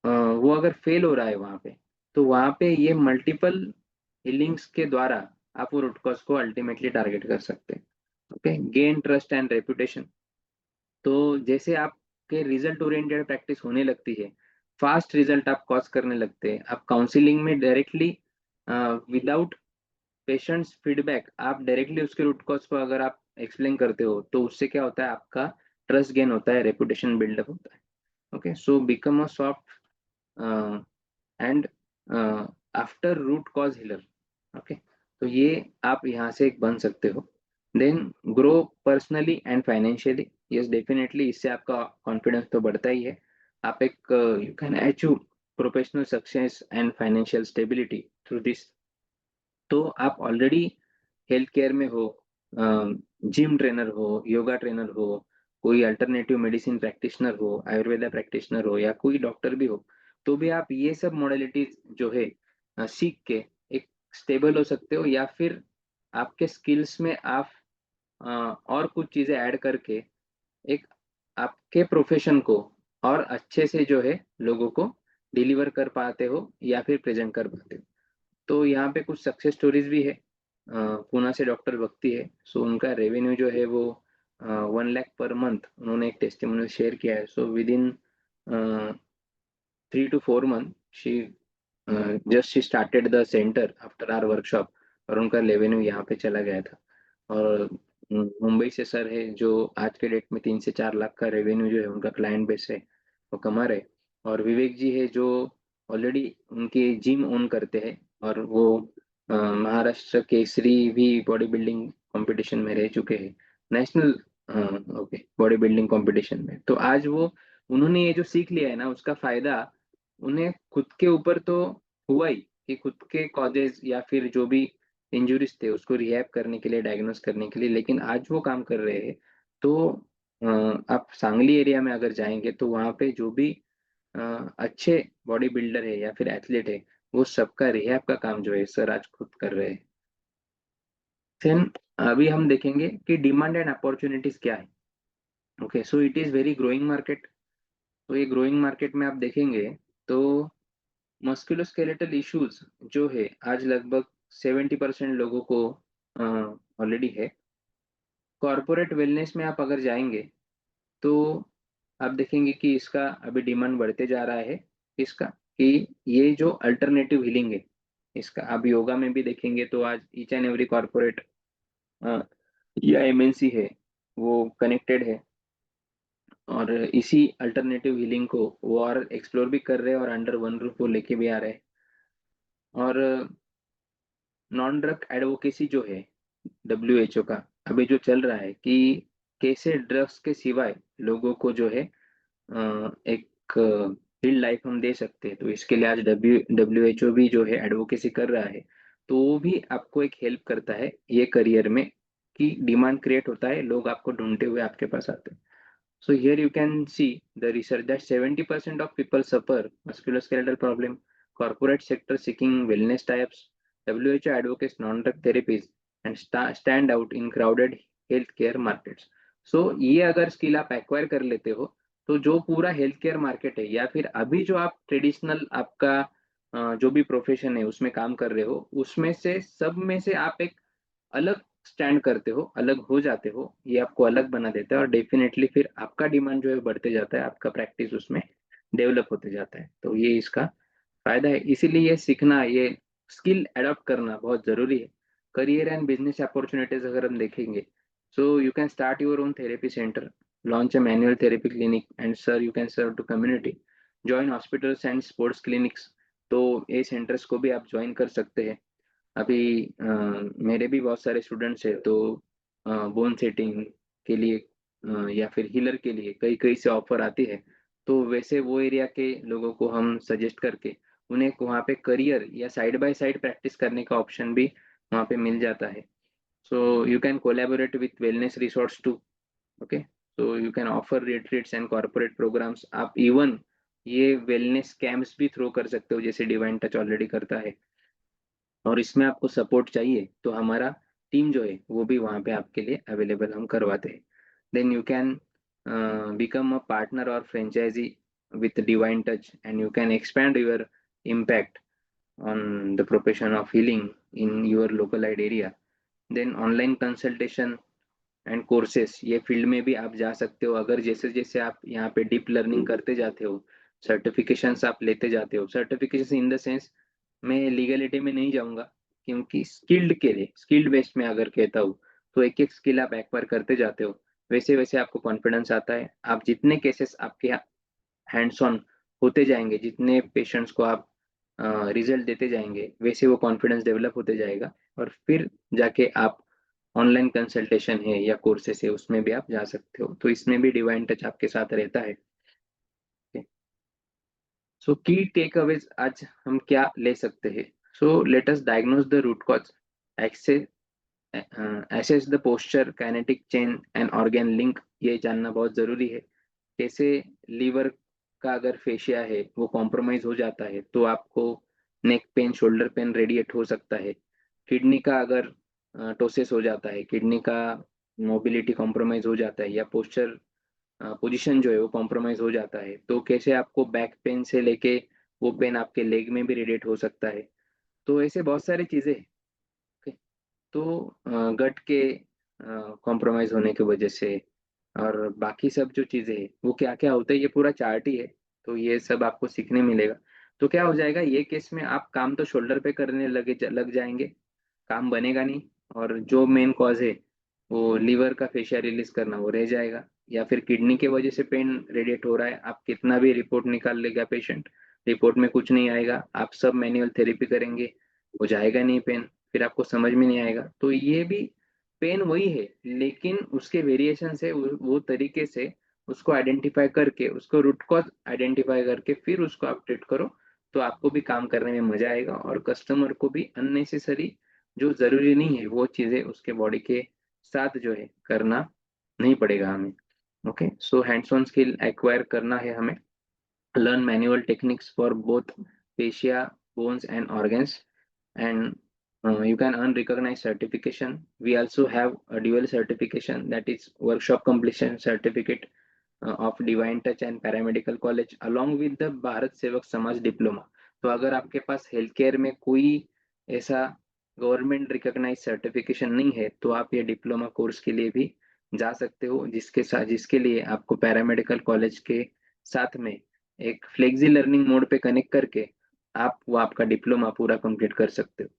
वो अगर फेल हो रहा है वहां पे, तो वहां पे ये मल्टीपल हीलिंग्स के द्वारा आप वो रूट कॉज को अल्टीमेटली टारगेट कर सकते हैं। Okay, gain trust and reputation. तो जैसे आपके रिजल्ट ओरिएंटेड प्रैक्टिस होने लगती है, फास्ट रिजल्ट आप कॉज करने लगते हैं, आप काउंसलिंग में डायरेक्टली विदाउट पेशेंट्स फीडबैक आप डायरेक्टली उसके रूट कॉज को अगर आप एक्सप्लेन करते हो, तो उससे क्या होता है, आपका ट्रस्ट गेन होता है, रेपुटेशन बिल्डअप होता है। Okay, so become a soft and after root cause healer. Okay, तो ये आप यहाँ से एक बन सकते हो। Then grow personally and financially. Yes, definitely इससे आपका कॉन्फिडेंस तो बढ़ता ही है। आप एक you can achieve professional success and financial stability through this. तो आप ऑलरेडी हेल्थ केयर में हो, जिम ट्रेनर हो, योगा ट्रेनर हो, कोई अल्टरनेटिव मेडिसिन प्रैक्टिशनर हो, आयुर्वेदा प्रैक्टिशनर हो, या कोई डॉक्टर भी हो, तो भी आप ये सब मॉडलिटीज जो है सीख के एक स्टेबल हो सकते हो, या फिर आपके स्किल्स में आप और कुछ चीजें ऐड करके एक आपके प्रोफेशन को और अच्छे से जो है लोगों को डिलीवर कर पाते हो या फिर प्रेजेंट कर पाते हो। तो यहाँ पे कुछ सक्सेस स्टोरीज भी है। पूना से डॉक्टर भक्ति है, सो उनका रेवेन्यू जो है वो 1 लाख पर मंथ उन्होंने एक टेस्टिमोनियल शेयर किया है। So within 3 to 4 months she just started the centre after our workshop, और उनका रेवेन्यू यहाँ पे चला गया था। और मुंबई से सर है जो आज के डेट में 3 से 4 लाख का रेवेन्यू जो है उनका क्लाइंट बेस है वो कमा रहे। और विवेक जी है जो ऑलरेडी उनके जिम ओन करते हैं, और वो महाराष्ट्र केसरी भी बॉडी बिल्डिंग कंपटीशन में रह चुके हैं, national okay body building competition में। तो आज वो उन्होंने ये जो सीख लिया है ना उसका फायदा उन्हें खुद के ऊपर तो हुआ ही, कि खुद के कॉजेज या फिर जो भी इंजुरीज थे उसको रिहैब करने के लिए, डायग्नोस करने के लिए, लेकिन आज वो काम कर रहे हैं। तो आप सांगली एरिया में अगर जाएंगे तो वहाँ पे जो भी अ, अच्छे बॉडी बिल्डर है या फिर एथलीट है, वो सबका रिहैब का काम जो है सर आज खुद कर रहे हैं। देन अभी हम देखेंगे कि डिमांड एंड अपॉर्चुनिटीज क्या है। Okay, so it is very growing market. तो ये ग्रोइंग मार्केट में आप देखेंगे तो मस्कुलोस्केलेटल इश्यूज जो है आज लगभग 70% लोगों को ऑलरेडी है। कॉर्पोरेट वेलनेस में आप अगर जाएंगे तो आप देखेंगे कि इसका अभी डिमांड बढ़ते जा रहा है। इसका कि ये जो अल्टरनेटिव हीलिंग है, इसका आप योगा में भी देखेंगे तो आज ईच एंड एवरी कॉर्पोरेट या एमएनसी है वो कनेक्टेड है, और इसी अल्टरनेटिव हीलिंग को वो और एक्सप्लोर भी कर रहे हैं और अंडर वन रूफ वो लेके भी आ रहे हैं। और नॉन ड्रग एडवोकेसी जो है डब्ल्यूएचओ का अभी जो चल रहा है कि कैसे ड्रग्स के सिवाय लोगों को जो है एक फील्ड लाइफ हम दे सकते हैं, तो इसके लिए आज डब्ल्यूएचओ भी जो है एडवोकेसी कर रहा है। तो वो भी आपको एक हेल्प करता है ये करियर में, कि डिमांड क्रिएट होता है, लोग आपको ढूंढते हुए आपके पास आते हैं। So here you can see the research that 70% of people suffer musculoskeletal problem, corporate sector seeking wellness types, WHO advocates non-drug therapies, and stand out in crowded healthcare markets. So ये अगर स्किल आप acquire कर लेते हो तो जो पूरा health care market है या फिर अभी जो आप ट्रेडिशनल आपका जो भी प्रोफेशन है उसमें काम कर रहे हो, उसमें से सब में से आप एक अलग स्टैंड करते हो, अलग हो जाते हो, ये आपको अलग बना देता है, और डेफिनेटली फिर आपका डिमांड जो है बढ़ते जाता है, आपका प्रैक्टिस उसमें डेवलप होते जाता है। तो ये इसका फायदा है, इसीलिए ये सीखना, ये स्किल अडॉप्ट करना बहुत जरूरी है। करियर एंड बिजनेस अपॉर्चुनिटीज अगर हम देखेंगे, so you can start your own therapy centre, launch a manual therapy clinic, and sir you can serve to community, join hospitals and sports clinics. तो ये centres को भी आप ज्वाइन कर सकते हैं। अभी मेरे भी बहुत सारे स्टूडेंट्स हैं, तो बोन सेटिंग के लिए या फिर हीलर के लिए कई कई से ऑफर आती है। तो वैसे वो एरिया के लोगों को हम सजेस्ट करके उन्हें वहाँ पे करियर या साइड बाय साइड प्रैक्टिस करने का ऑप्शन भी वहाँ पे मिल जाता है। So you can collaborate with wellness resorts too. Okay, so you can offer retreats and corporate programs. आप इवन ये वेलनेस कैंप्स भी थ्रो कर सकते हो जैसे डिवाइन टच ऑलरेडी करता है। और इसमें आपको सपोर्ट चाहिए तो हमारा टीम जो है वो भी वहाँ पे आपके लिए अवेलेबल हम करवाते हैं। Then you can become a partner or franchisee with Divine Touch, and you can expand your impact on the profession of healing in your localized area. Then online consultation and courses, ये field में भी आप जा सकते हो अगर जैसे जैसे आप यहाँ पे डीप लर्निंग करते जाते हो, सर्टिफिकेशंस आप लेते जाते हो। सर्टिफिकेशन इन द सेंस, मैं लीगलिटी में नहीं जाऊंगा, क्योंकि स्किल्ड के लिए, स्किल्ड बेस्ड में अगर कहता हूँ तो एक एक स्किल आप एक्वायर करते जाते हो, वैसे वैसे आपको कॉन्फिडेंस आता है। आप जितने केसेस आपके हैंड्स ऑन होते जाएंगे, जितने पेशेंट्स को आप रिजल्ट देते जाएंगे, वैसे वो कॉन्फिडेंस डेवलप होते जाएगा, और फिर जाके आप ऑनलाइन कंसल्टेशन है या कोर्सेस है उसमें भी आप जा सकते हो। तो इसमें भी डिवाइन टच आपके साथ रहता है। सो की टेक अवेज आज हम क्या ले सकते हैं। So let us diagnose the root cause, access assess the posture, kinetic chain and organ link, ये जानना बहुत जरूरी है। कैसे लीवर का अगर फेशिया है वो कॉम्प्रोमाइज हो जाता है तो आपको neck pain, shoulder pain radiate हो सकता है। किडनी का अगर टोसिस हो जाता है, किडनी का मोबिलिटी कॉम्प्रोमाइज हो जाता है, या पोस्चर पोजीशन जो है वो कॉम्प्रोमाइज हो जाता है, तो कैसे आपको बैक पेन से लेके वो पेन आपके लेग में भी रेडिएट हो सकता है। तो ऐसे बहुत सारी चीजें हैं। Okay? तो गट के कॉम्प्रोमाइज होने की वजह से और बाकी सब जो चीजें हैं वो क्या क्या होता है, ये पूरा चार्ट ही है। तो ये सब आपको सीखने मिलेगा। तो क्या हो जाएगा ये केस में, आप काम तो शोल्डर पे करने लग जाएंगे, काम बनेगा नहीं, और जो मेन कॉज है वो लीवर का फेशिया रिलीज करना वो रह जाएगा। या फिर किडनी के वजह से पेन रेडिएट हो रहा है, आप कितना भी रिपोर्ट निकाल लेगा पेशेंट, रिपोर्ट में कुछ नहीं आएगा, आप सब मैनुअल थेरेपी करेंगे, वो जाएगा नहीं पेन, फिर आपको समझ में नहीं आएगा। तो ये भी पेन वही है, लेकिन उसके वेरिएशन से वो तरीके से उसको आइडेंटिफाई करके, उसको रूट कॉज आइडेंटिफाई करके फिर उसको आप ट्रीट करो, तो आपको भी काम करने में मजा आएगा, और कस्टमर को भी अननेसेसरी जो जरूरी नहीं है वो चीजें उसके बॉडी के साथ जो है करना नहीं पड़ेगा हमें। Okay, so hands on skill acquire करना है हमें, learn manual techniques for both fascia, bones, and organs, and you can earn recognized certification. We also have a dual certification, that is workshop completion certificate of Divine Touch and Paramedical College, along with the Bharat सेवक समाज diploma. तो अगर आपके पास health care में कोई ऐसा government recognise certification नहीं है, तो आप ये डिप्लोमा कोर्स के लिए भी जा सकते हो, जिसके लिए आपको पैरामेडिकल कॉलेज के साथ में एक फ्लेक्सी लर्निंग मोड पे कनेक्ट करके आप वो आपका डिप्लोमा पूरा कंप्लीट कर सकते हो।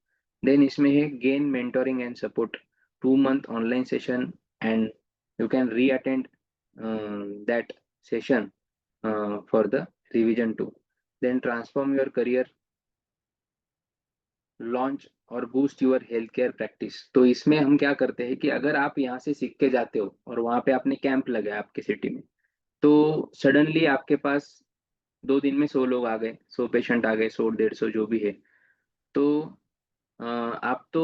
देन इसमें है gain mentoring and support, 2 month online session, and you can reattend that session for the revision too. Then transform your career, launch और boost your health care practice. तो इसमें हम क्या करते हैं कि अगर आप यहाँ से सीख के जाते हो और वहाँ पे आपने कैंप लगाया आपके सिटी में, तो सडनली आपके पास 2 दिन में 100 लोग आ गए, 100 पेशेंट आ गए, 100 150 जो भी है, तो आप तो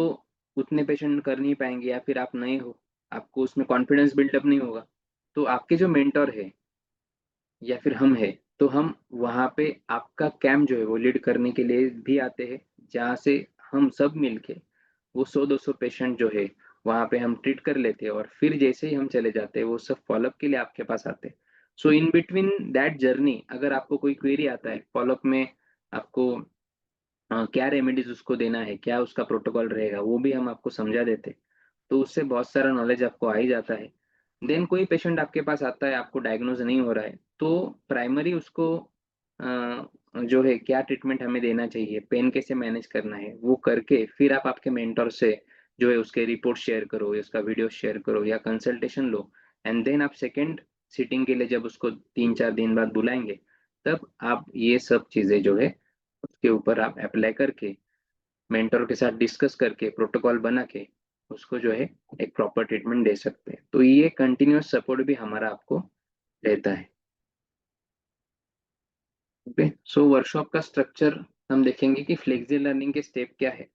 उतने पेशेंट कर नहीं पाएंगे, या फिर आप नए हो, आपको उसमें कॉन्फिडेंस बिल्डअप नहीं होगा। तो आपके जो मेंटर है या फिर हम है, तो हम वहाँ पे आपका कैंप जो है वो लीड करने के लिए भी आते हैं, जहाँ से हम सब मिलके वो 100 200 पेशेंट जो है वहाँ पे हम ट्रीट कर लेते हैं, और फिर जैसे ही हम चले जाते हैं वो सब फॉलोअप के लिए आपके पास आते हैं। सो इन बिटवीन दैट जर्नी अगर आपको कोई क्वेरी आता है फॉलोअप में, आपको क्या रेमेडीज उसको देना है, क्या उसका प्रोटोकॉल रहेगा, वो भी हम आपको समझा देते हैं। तो उससे बहुत सारा नॉलेज आपको आ ही जाता है। देन कोई पेशेंट आपके पास आता है, आपको डायग्नोज नहीं हो रहा है, तो प्राइमरी उसको जो है क्या ट्रीटमेंट हमें देना चाहिए, पेन कैसे मैनेज करना है, वो करके फिर आप आपके मेंटर से जो है उसके रिपोर्ट शेयर करो, या उसका वीडियो शेयर करो, या कंसल्टेशन लो। एंड देन आप सेकेंड सीटिंग के लिए जब उसको 3 4 दिन बाद बुलाएंगे, तब आप ये सब चीजें जो है उसके ऊपर आप अप्लाई करके, मेंटर के साथ डिस्कस करके, प्रोटोकॉल बना के उसको जो है एक प्रॉपर ट्रीटमेंट दे सकते हैं। तो ये कंटिन्यूअस सपोर्ट भी हमारा आपको रहता है। ओके, सो वर्कशॉप का स्ट्रक्चर हम देखेंगे कि फ्लेक्सी लर्निंग के स्टेप क्या है।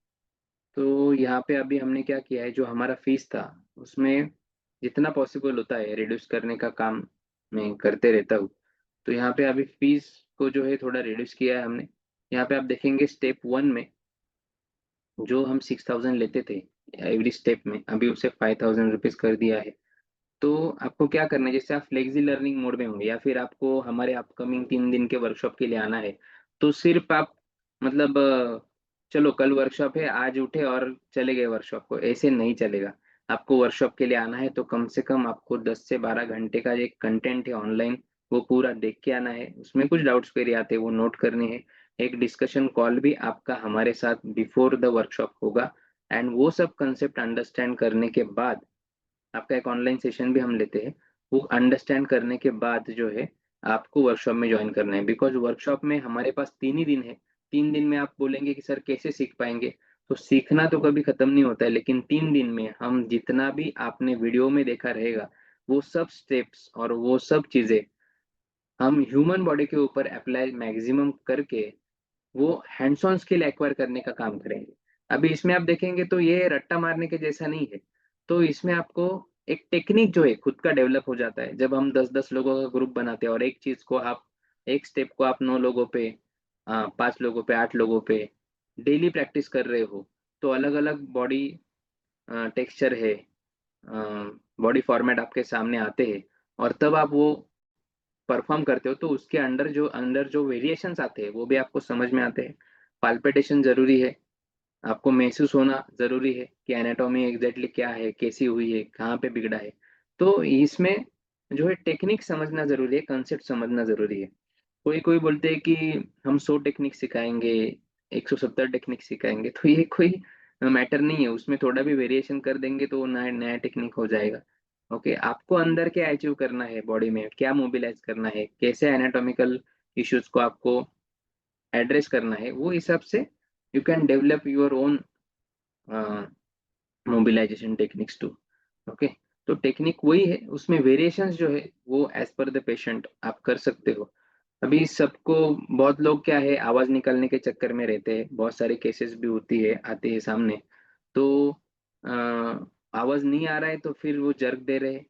तो यहाँ पे अभी हमने क्या किया है, जो हमारा फीस था उसमें जितना पॉसिबल होता है रिड्यूस करने का काम मैं करते रहता हूँ। तो यहाँ पे अभी फीस को जो है थोड़ा रिड्यूस किया है हमने। यहाँ पे आप देखेंगे स्टेप 1 में जो हम 6,000 लेते थे एवरी स्टेप में, अभी उसे 5,000 रुपीज कर दिया है। तो आपको क्या करना है, जैसे आप फ्लेक्सी लर्निंग मोड में होंगे या फिर आपको हमारे अपकमिंग 3 दिन के वर्कशॉप के लिए आना है, तो सिर्फ आप मतलब चलो कल वर्कशॉप है, आज उठे और चले गए वर्कशॉप को, ऐसे नहीं चलेगा। आपको वर्कशॉप के लिए आना है तो कम से कम आपको 10 से 12 घंटे का एक कंटेंट है ऑनलाइन, वो पूरा देख के आना है। उसमें कुछ डाउट्स क्वेरी आते हैं वो नोट करने हैं। एक डिस्कशन कॉल भी आपका हमारे साथ बिफोर द वर्कशॉप होगा, एंड वो सब कंसेप्ट अंडरस्टैंड करने के बाद आपका एक ऑनलाइन सेशन भी हम लेते हैं। वो अंडरस्टैंड करने के बाद जो है आपको वर्कशॉप में ज्वाइन करना है, बिकॉज वर्कशॉप में हमारे पास 3 ही दिन है। 3 दिन में आप बोलेंगे कि सर कैसे सीख पाएंगे, तो सीखना तो कभी खत्म नहीं होता है, लेकिन 3 दिन में हम जितना भी आपने वीडियो में देखा रहेगा वो सब स्टेप्स और वो सब चीजें हम ह्यूमन बॉडी के ऊपर अप्लाई मैक्सिमम करके वो हैंड्स ऑन स्किल एक्वायर करने का काम करेंगे। अभी इसमें आप देखेंगे तो ये रट्टा मारने के जैसा नहीं है। तो इसमें आपको एक टेक्निक जो है खुद का डेवलप हो जाता है, जब हम 10 10 लोगों का ग्रुप बनाते हैं और एक चीज को आप, एक स्टेप को आप 9 लोगों पे, 5 लोगों पे, 8 लोगों पे डेली प्रैक्टिस कर रहे हो, तो अलग अलग बॉडी टेक्सचर है, बॉडी फॉर्मेट आपके सामने आते हैं, और तब आप वो परफॉर्म करते हो तो उसके अंदर जो वेरिएशंस आते हैं वो भी आपको समझ में आते हैं। पाल्पिटेशन जरूरी है, आपको महसूस होना जरूरी है कि एनाटॉमी एग्जैक्टली क्या है, कैसी हुई है, कहाँ पे बिगड़ा है। तो इसमें जो है टेक्निक समझना जरूरी है, कंसेप्ट समझना जरूरी है। कोई बोलते हैं कि हम 100 टेक्निक सिखाएंगे, 170 टेक्निक सिखाएंगे, तो ये कोई मैटर नहीं है। उसमें थोड़ा भी वेरिएशन कर देंगे तो नया नया टेक्निक हो जाएगा। ओके, आपको अंदर क्या अचीव करना है, बॉडी में क्या मोबिलाइज करना है, कैसे एनाटॉमिकल इश्यूज को आपको एड्रेस करना है, वो हिसाब से you can develop your own mobilization techniques too. Okay, तो टेक्निक वही है, उसमें वेरिएशंस जो है वो एज पर द पेशेंट आप कर सकते हो। अभी सबको, बहुत लोग क्या है, आवाज निकालने के चक्कर में रहते हैं, बहुत सारे केसेस भी होती है, आते हैं सामने। तो अ, आवाज नहीं आ रहा है तो फिर वो जर्क दे रहे हैं।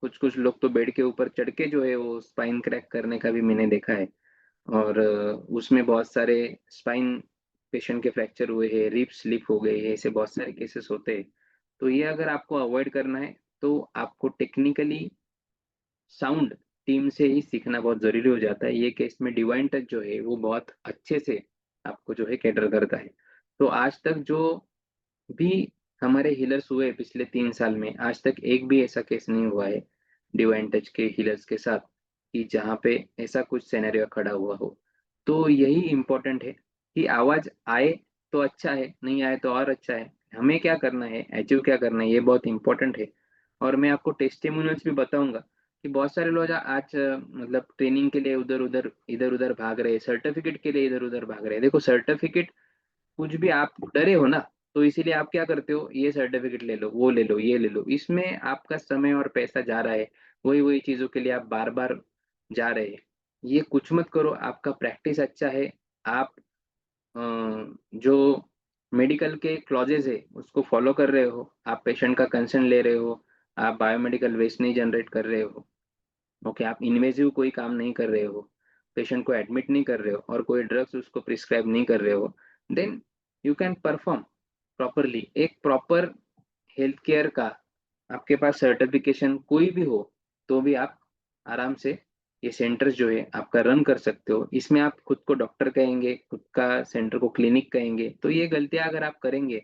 कुछ कुछ लोग तो बेड के ऊपर चढ़ के जो है वो स्पाइन क्रैक करने का भी मैंने देखा है। और उसमें बहुत सारे स्पाइन पेशेंट के फ्रैक्चर हुए हैं, रिब स्लिप हो गई है, ऐसे बहुत सारे केसेस होते हैं। तो ये अगर आपको अवॉइड करना है तो आपको टेक्निकली साउंड टीम से ही सीखना बहुत जरूरी हो जाता है। ये केस में डिवाइन टच जो है वो बहुत अच्छे से आपको जो है कैटर करता है। तो आज तक जो भी हमारे हीलर्स हुए पिछले 3 साल में, आज तक एक भी ऐसा केस नहीं हुआ है डिवाइन टच के हीलर्स के साथ कि जहाँ पे ऐसा कुछ सिनेरियो खड़ा हुआ हो। तो यही इम्पोर्टेंट है कि आवाज आए तो अच्छा है, नहीं आए तो और अच्छा है। हमें क्या करना है, अचीव क्या करना है, ये बहुत इंपॉर्टेंट है। और मैं आपको टेस्टिमोनियल्स भी बताऊंगा कि बहुत सारे लोग आज मतलब ट्रेनिंग के लिए इधर उधर भाग रहे हैं, सर्टिफिकेट के लिए इधर उधर भाग रहे हैं। देखो, सर्टिफिकेट कुछ भी, आप डरे हो ना, तो इसीलिए आप क्या करते हो, ये सर्टिफिकेट ले लो, वो ले लो, ये ले लो, इसमें आपका समय और पैसा जा रहा है। वही वही चीजों के लिए आप बार बार जा रहे हैं। ये कुछ मत करो, आपका प्रैक्टिस अच्छा है। आप अ, जो मेडिकल के क्लॉजेज है उसको फॉलो कर रहे हो, आप पेशेंट का कंसेंट ले रहे हो, आप बायोमेडिकल वेस्ट नहीं जनरेट कर रहे हो। ओके, आप इन्वेजिव कोई काम नहीं कर रहे हो, पेशेंट को एडमिट नहीं कर रहे हो और कोई ड्रग्स उसको प्रिस्क्राइब नहीं कर रहे हो, then you can perform properly. एक प्रॉपर हेल्थ केयर का आपके पास सर्टिफिकेशन कोई भी हो तो भी आप आराम से ये सेंटर जो है आपका रन कर सकते हो। इसमें आप खुद को डॉक्टर कहेंगे, खुद का सेंटर को क्लिनिक कहेंगे, तो ये गलतियां अगर आप करेंगे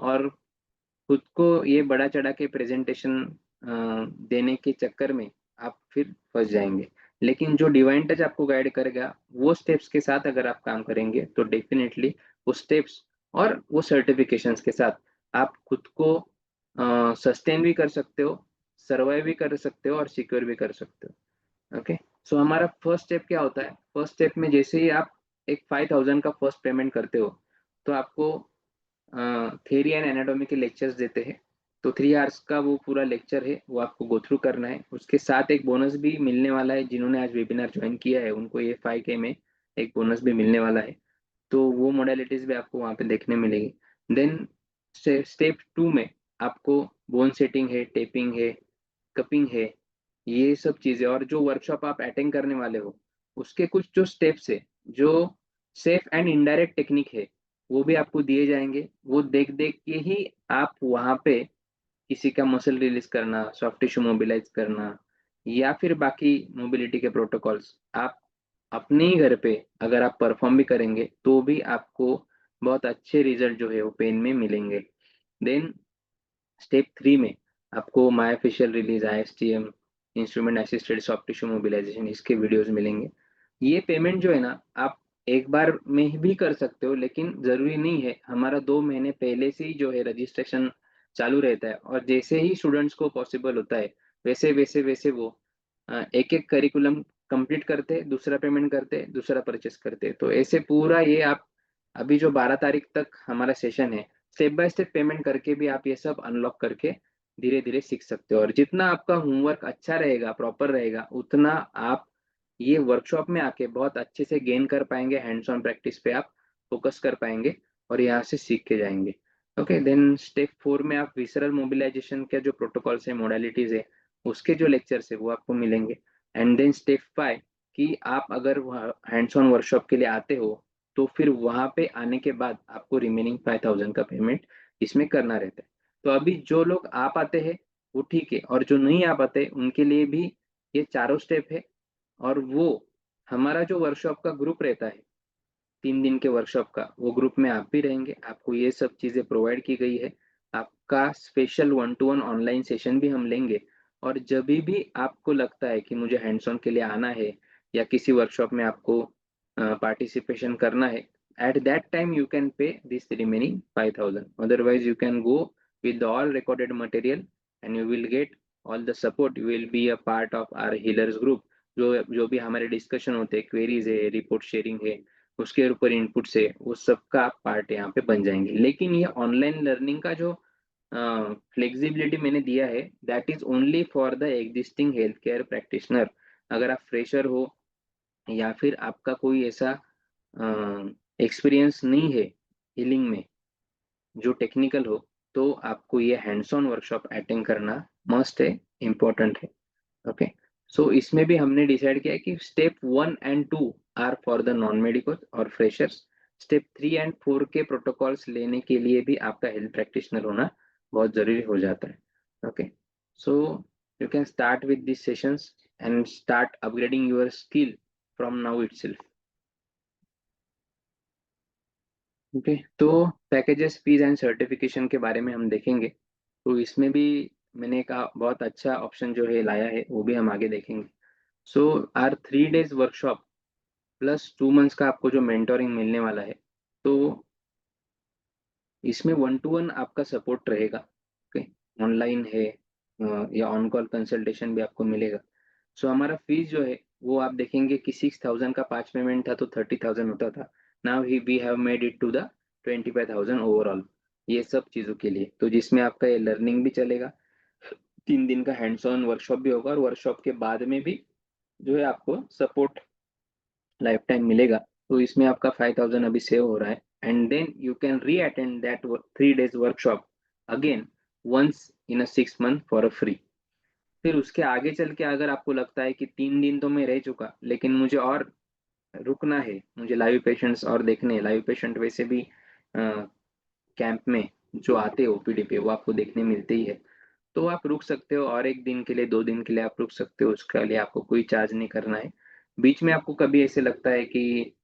और खुद को ये बड़ा चढ़ा के प्रेजेंटेशन देने के चक्कर में आप फिर फंस जाएंगे। लेकिन जो डिवाइन टच आपको गाइड करेगा वो स्टेप्स के साथ अगर आप काम करेंगे तो डेफिनेटली वो स्टेप्स और वो सर्टिफिकेशंस के साथ आप खुद को सस्टेन भी कर सकते हो, सर्वाइव भी कर सकते हो और सिक्योर भी कर सकते हो। ओके, सो हमारा फर्स्ट स्टेप क्या होता है, फर्स्ट स्टेप में जैसे ही आप एक 5,000 का फर्स्ट पेमेंट करते हो तो आपको थियरी एंड एनाटॉमी के लेक्चर्स देते हैं। तो 3 आवर्स का वो पूरा लेक्चर है, वो आपको गो थ्रू करना है। उसके साथ एक बोनस भी मिलने वाला है, जिन्होंने आज वेबिनार ज्वाइन किया है उनको ये 5K में एक बोनस भी मिलने वाला है। तो वो मोडेलिटीज भी आपको वहाँ पे देखने मिलेगी। देन स्टेप 2 में आपको बोन सेटिंग है, टेपिंग है, कपिंग है, ये सब चीजें, और जो वर्कशॉप आप अटेंड करने वाले हो उसके कुछ जो स्टेप्स है, जो सेफ एंड इनडायरेक्ट टेक्निक है, वो भी आपको दिए जाएंगे। वो देख देख के ही आप वहाँ पे किसी का मसल रिलीज करना, सॉफ्ट टिश्यू मोबिलाइज करना, या फिर बाकी मोबिलिटी के प्रोटोकॉल्स आप अपने ही घर पे अगर आप परफॉर्म भी करेंगे तो भी आपको बहुत अच्छे रिजल्ट जो है वो पेन में मिलेंगे। देन स्टेप 3 में आपको myofascial release, ISTM, instrument assisted soft tissue mobilization, इसके वीडियोस मिलेंगे। ये पेमेंट जो है ना, आप एक बार में भी कर सकते हो, लेकिन जरूरी नहीं है। हमारा 2 महीने पहले से ही जो है रजिस्ट्रेशन चालू रहता है, और जैसे ही स्टूडेंट्स को पॉसिबल होता है वैसे वैसे वैसे वो एक एक करिकुलम कंप्लीट करते, दूसरा पेमेंट करते, दूसरा परचेस करते। तो ऐसे पूरा ये आप, अभी जो 12 तारीख तक हमारा सेशन है, स्टेप बाय स्टेप पेमेंट करके भी आप ये सब अनलॉक करके धीरे धीरे सीख सकते हो। और जितना आपका होमवर्क अच्छा रहेगा, प्रॉपर रहेगा, उतना आप ये वर्कशॉप में आके बहुत अच्छे से गेन कर पाएंगे, हैंड्स ऑन प्रैक्टिस पे आप फोकस कर पाएंगे और यहाँ से सीख के जाएंगे। ओके, देन स्टेप 4 में आप विसरल मोबिलाइजेशन के जो प्रोटोकॉल्स है, मोडालिटीज है, उसके जो लेक्चर्स है वो आपको मिलेंगे। एंड देन स्टेप 5 कि आप अगर हैंड्स ऑन वर्कशॉप के लिए आते हो तो फिर वहां पे आने के बाद आपको रिमेनिंग 5,000 का पेमेंट इसमें करना रहता है। तो अभी जो लोग आ पाते हैं वो ठीक है, और जो नहीं आ पाते उनके लिए भी ये चारों स्टेप है। और वो हमारा जो वर्कशॉप का ग्रुप रहता है, 3 दिन के वर्कशॉप का, वो ग्रुप में आप भी रहेंगे, आपको ये सब चीजें प्रोवाइड की गई है। आपका स्पेशल 1-to-1 ऑनलाइन सेशन भी हम लेंगे। और जब भी आपको लगता है कि मुझे हैंड्स ऑन के लिए आना है या किसी वर्कशॉप में आपको पार्टिसिपेशन करना है, at that time you can pay this remaining 5000. Otherwise you can go with the all recorded material and you will get all the support. You will be a part of our healers group. जो भी हमारे discussion होते हैं, queries है, report sharing है, उसके ऊपर input से वो सबका आप पार्ट यहाँ पे बन जाएंगे. लेकिन ये ऑनलाइन लर्निंग का जो फ्लेक्सिबिलिटी मैंने दिया है, that is only for the existing health care practitioner. अगर आप फ्रेशर हो या फिर आपका कोई ऐसा एक्सपीरियंस नहीं है हीलिंग में जो टेक्निकल हो, तो आपको ये हैंड्स ऑन वर्कशॉप अटेंड करना मस्ट है, इम्पोर्टेंट है. ओके. सो इसमें भी हमने डिसाइड किया कि step 1 and 2 are for the non medical और फ्रेशर्स. स्टेप 3 and 4 के प्रोटोकॉल्स लेने के लिए भी आपका हेल्थ प्रैक्टिशनर होना बहुत जरूरी हो जाता है. Okay. So you can start with this sessions and start upgrading your skill from now itself. Okay. तो पैकेजेस, फीस एंड सर्टिफिकेशन के बारे में हम देखेंगे. तो इसमें भी मैंने एक बहुत अच्छा ऑप्शन जो है लाया है, वो भी हम आगे देखेंगे. So our 3 days workshop plus 2 months का आपको जो मेंटोरिंग मिलने वाला है, तो इसमें 1-to-1 आपका सपोर्ट रहेगा. ओके. ऑनलाइन है या ऑन कॉल कंसल्टेशन भी आपको मिलेगा. सो हमारा फीस जो है वो आप देखेंगे कि 6000 का 5 पेमेंट था तो 30,000 होता था. Now we have made it to the 25,000 overall, ये सब चीज़ों के लिए. तो जिसमें आपका ये लर्निंग भी चलेगा, 3 दिन का हैंड्स ऑन वर्कशॉप भी होगा और वर्कशॉप के बाद में भी जो है आपको सपोर्ट लाइफ टाइम मिलेगा. तो इसमें आपका 5000 अभी सेव हो रहा है. And then you can reattend that 3 days workshop again once in a 6 month for a free. फिर उसके आगे चल के अगर आपको लगता है कि 3 दिन तो मैं रह चुका, लेकिन मुझे और रुकना है, मुझे लाइव पेशेंट्स और देखने हैं. लाइव पेशेंट वैसे भी कैंप में जो आते हैं ओपीडी पे, वो आपको देखने मिलते ही है. तो आप रुक सकते हो और 1 दिन के लिए, 2 दिन के लिए आप रुक सकते हो. उसके लिए आपको कोई चार्ज नहीं करना है. बीच में आपको कभी ऐसे लगता है कि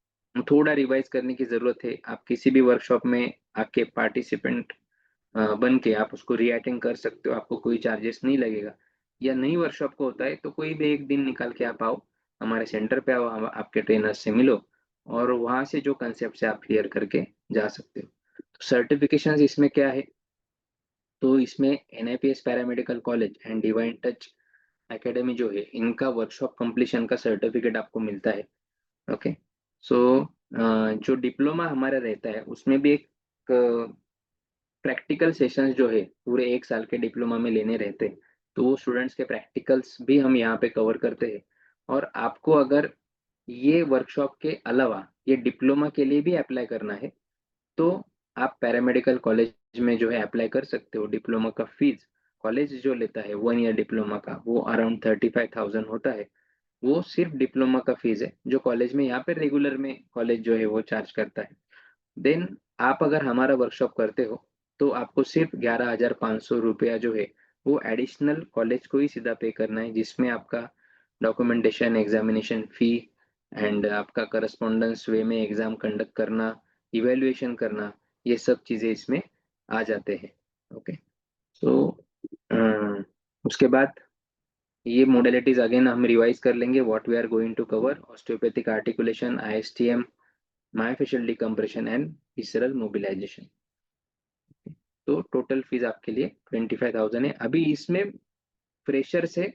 थोड़ा रिवाइज करने की जरूरत है, आप किसी भी वर्कशॉप में आके पार्टिसिपेंट बन के आप उसको रीअटेंड कर सकते हो. आपको कोई चार्जेस नहीं लगेगा. या नई वर्कशॉप को होता है तो कोई भी 1 दिन निकाल के आप आओ, हमारे सेंटर पे आओ, हम आपके ट्रेनर से मिलो और वहां से जो कंसेप्ट है आप क्लियर करके जा सकते हो. तो सर्टिफिकेशन इसमें क्या है, तो इसमें NIPS paramedical college and divine touch academy जो है, इनका वर्कशॉप कंप्लीशन का सर्टिफिकेट आपको मिलता है. ओके. सो जो डिप्लोमा हमारा रहता है उसमें भी एक प्रैक्टिकल सेशंस जो है पूरे 1 साल के डिप्लोमा में लेने रहते हैं. तो वो स्टूडेंट्स के प्रैक्टिकल्स भी हम यहाँ पे कवर करते हैं. और आपको अगर ये वर्कशॉप के अलावा ये डिप्लोमा के लिए भी अप्लाई करना है, तो आप पैरामेडिकल कॉलेज में जो है अप्लाई कर सकते हो. डिप्लोमा का फीस कॉलेज जो लेता है 1 year डिप्लोमा का, वो अराउंड 35,000 होता है. वो सिर्फ डिप्लोमा का फीस है जो कॉलेज में यहाँ पे रेगुलर में कॉलेज जो है वो चार्ज करता है. देन आप अगर हमारा वर्कशॉप करते हो तो आपको सिर्फ 11,500 रुपया जो है वो एडिशनल कॉलेज को ही सीधा पे करना है, जिसमें आपका डॉक्यूमेंटेशन, एग्जामिनेशन फी एंड आपका करस्पॉन्डेंस वे में एग्जाम कंडक्ट करना, इवेल्युएशन करना, ये सब चीज़ें इसमें आ जाते हैं. ओके. सो उसके बाद ये मोडेलिटीज अगेन हम रिवाइज कर लेंगे. What we are going to cover: osteopathic articulation, ISTM, myofascial decompression and visceral mobilisation. तो टोटल फीस आपके लिए 25,000 है. अभी इसमें फ्रेशर्स है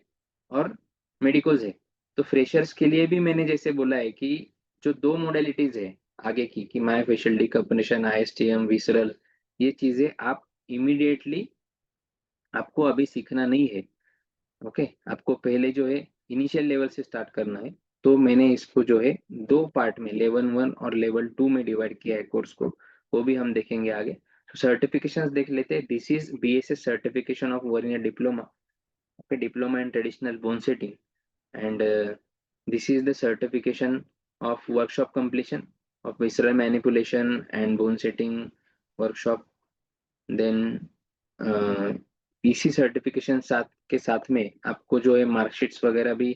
और मेडिकोज है. तो फ्रेशर्स के लिए भी मैंने जैसे बोला है कि जो 2 मोडेलिटीज है आगे की, कि मायोफेशियल डिकम्प्रेशन, आईएसटीएम, विसरल, ये चीजें आप इमीडिएटली आपको अभी सीखना नहीं है. ओके. आपको पहले जो है इनिशियल लेवल से स्टार्ट करना है. तो मैंने इसको जो है 2 पार्ट में, लेवल 1 और लेवल 2 में डिवाइड किया है कोर्स को. वो भी हम देखेंगे आगे. तो सर्टिफिकेशंस देख लेते हैं. This is BSS certification of 1 year diploma. Okay. Diploma in traditional bone setting. And this is the certification of workshop completion of visceral manipulation and bone setting workshop. Then इसी सर्टिफिकेशन साथ के साथ में आपको जो है मार्कशीट्स वगैरह भी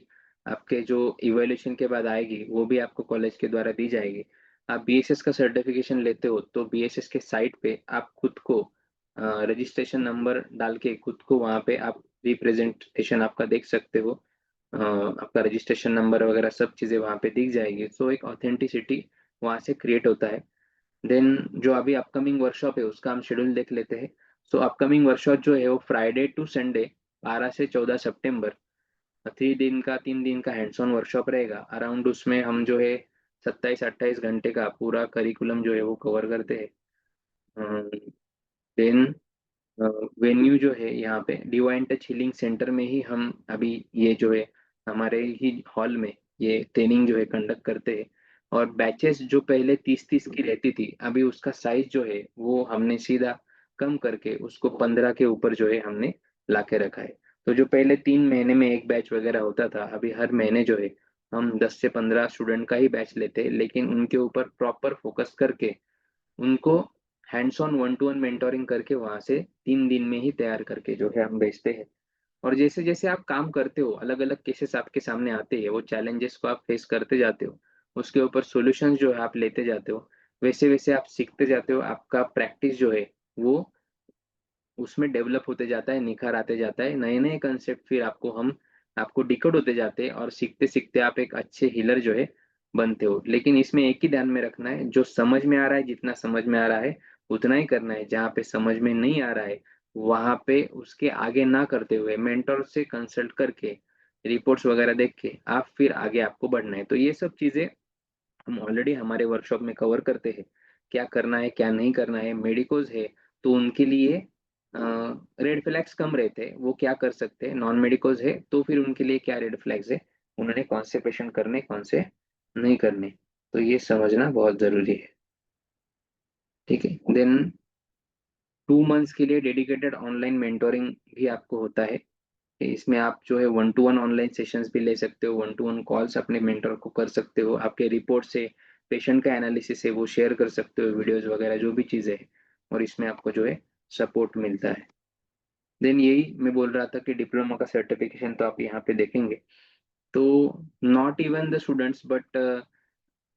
आपके जो इवैल्यूएशन के बाद आएगी, वो भी आपको कॉलेज के द्वारा दी जाएगी. आप बीएसएस का सर्टिफिकेशन लेते हो तो बीएसएस के साइट पे आप खुद को रजिस्ट्रेशन नंबर डाल के खुद को वहाँ पे आप रिप्रेजेंटेशन आपका देख सकते हो. आपका रजिस्ट्रेशन नंबर वगैरह सब चीज़ें वहाँ पे दिख जाएगी, सो एक ऑथेंटिसिटी वहाँ से क्रिएट होता है। देन जो अभी अपकमिंग वर्कशॉप है उसका हम शेड्यूल देख लेते हैं। सो अपकमिंग वर्कशॉप जो है वो फ्राइडे टू संडे 12 से 14 सितंबर 3 दिन का हैंड्स ऑन वर्कशॉप रहेगा। अराउंड उसमें हम जो है 27-28 घंटे का पूरा करिकुलम जो है वो कवर करते हैं। देन वेन्यू जो है यहाँ पे डिवाइन टच हीलिंग सेंटर में ही हम अभी ये जो है हमारे ही हॉल में ये ट्रेनिंग जो है कंडक्ट करते हैं। और बैचेस जो पहले 30-30 की रहती थी, अभी उसका साइज जो है वो हमने सीधा कम करके उसको 15 के ऊपर जो है हमने ला के रखा है। तो जो पहले 3 महीने में एक बैच वगैरह होता था, अभी हर महीने जो है हम 10 से 15 स्टूडेंट का ही बैच लेते हैं, लेकिन उनके ऊपर प्रॉपर फोकस करके उनको हैंड्स ऑन 1-to-1 मेंटोरिंग करके वहां से 3 दिन में ही तैयार करके जो है हम भेजते हैं। और जैसे जैसे आप काम करते हो, अलग अलग केसेस आपके सामने आते हैं, वो चैलेंजेस को आप फेस करते जाते हो, उसके ऊपर सॉल्यूशंस जो है आप लेते जाते हो, वैसे वैसे आप सीखते जाते हो, आपका प्रैक्टिस जो है वो उसमें डेवलप होते जाता है, निखार आते जाता है, नए नए कंसेप्ट फिर आपको डिकोड होते जाते हैं, और सीखते सीखते आप एक अच्छे हीलर जो है बनते हो। लेकिन इसमें एक ही ध्यान में रखना है, जो समझ में आ रहा है, जितना समझ में आ रहा है उतना ही करना है। जहाँ पे समझ में नहीं आ रहा है वहां पे उसके आगे ना करते हुए मेंटर से कंसल्ट करके रिपोर्ट्स वगैरह देख के आप फिर आगे आपको बढ़ना है। तो ये सब चीजें हम ऑलरेडी हमारे वर्कशॉप में कवर करते हैं, क्या करना है क्या नहीं करना है। मेडिकोज है तो उनके लिए रेड फ्लैग्स कम रहते हैं, वो क्या कर सकते हैं। नॉन मेडिकोज है तो फिर उनके लिए क्या रेड फ्लैग्स है, उन्होंने कौन से पेशेंट करने कौन से नहीं करने, तो ये समझना बहुत जरूरी है। ठीक है। देन 2 मंथ्स के लिए डेडिकेटेड ऑनलाइन मेंटोरिंग भी आपको होता है। इसमें आप जो है 1-to-1 ऑनलाइन सेशंस भी ले सकते हो, 1-to-1 कॉल्स अपने मेंटर को कर सकते हो, आपके रिपोर्ट से पेशेंट का एनालिसिस है वो शेयर कर सकते हो, वीडियोस वगैरह जो भी चीज़ें है, और इसमें आपको जो है सपोर्ट मिलता है। देन यही मैं बोल रहा था कि डिप्लोमा का सर्टिफिकेशन तो आप यहाँ पे देखेंगे, तो not even the students but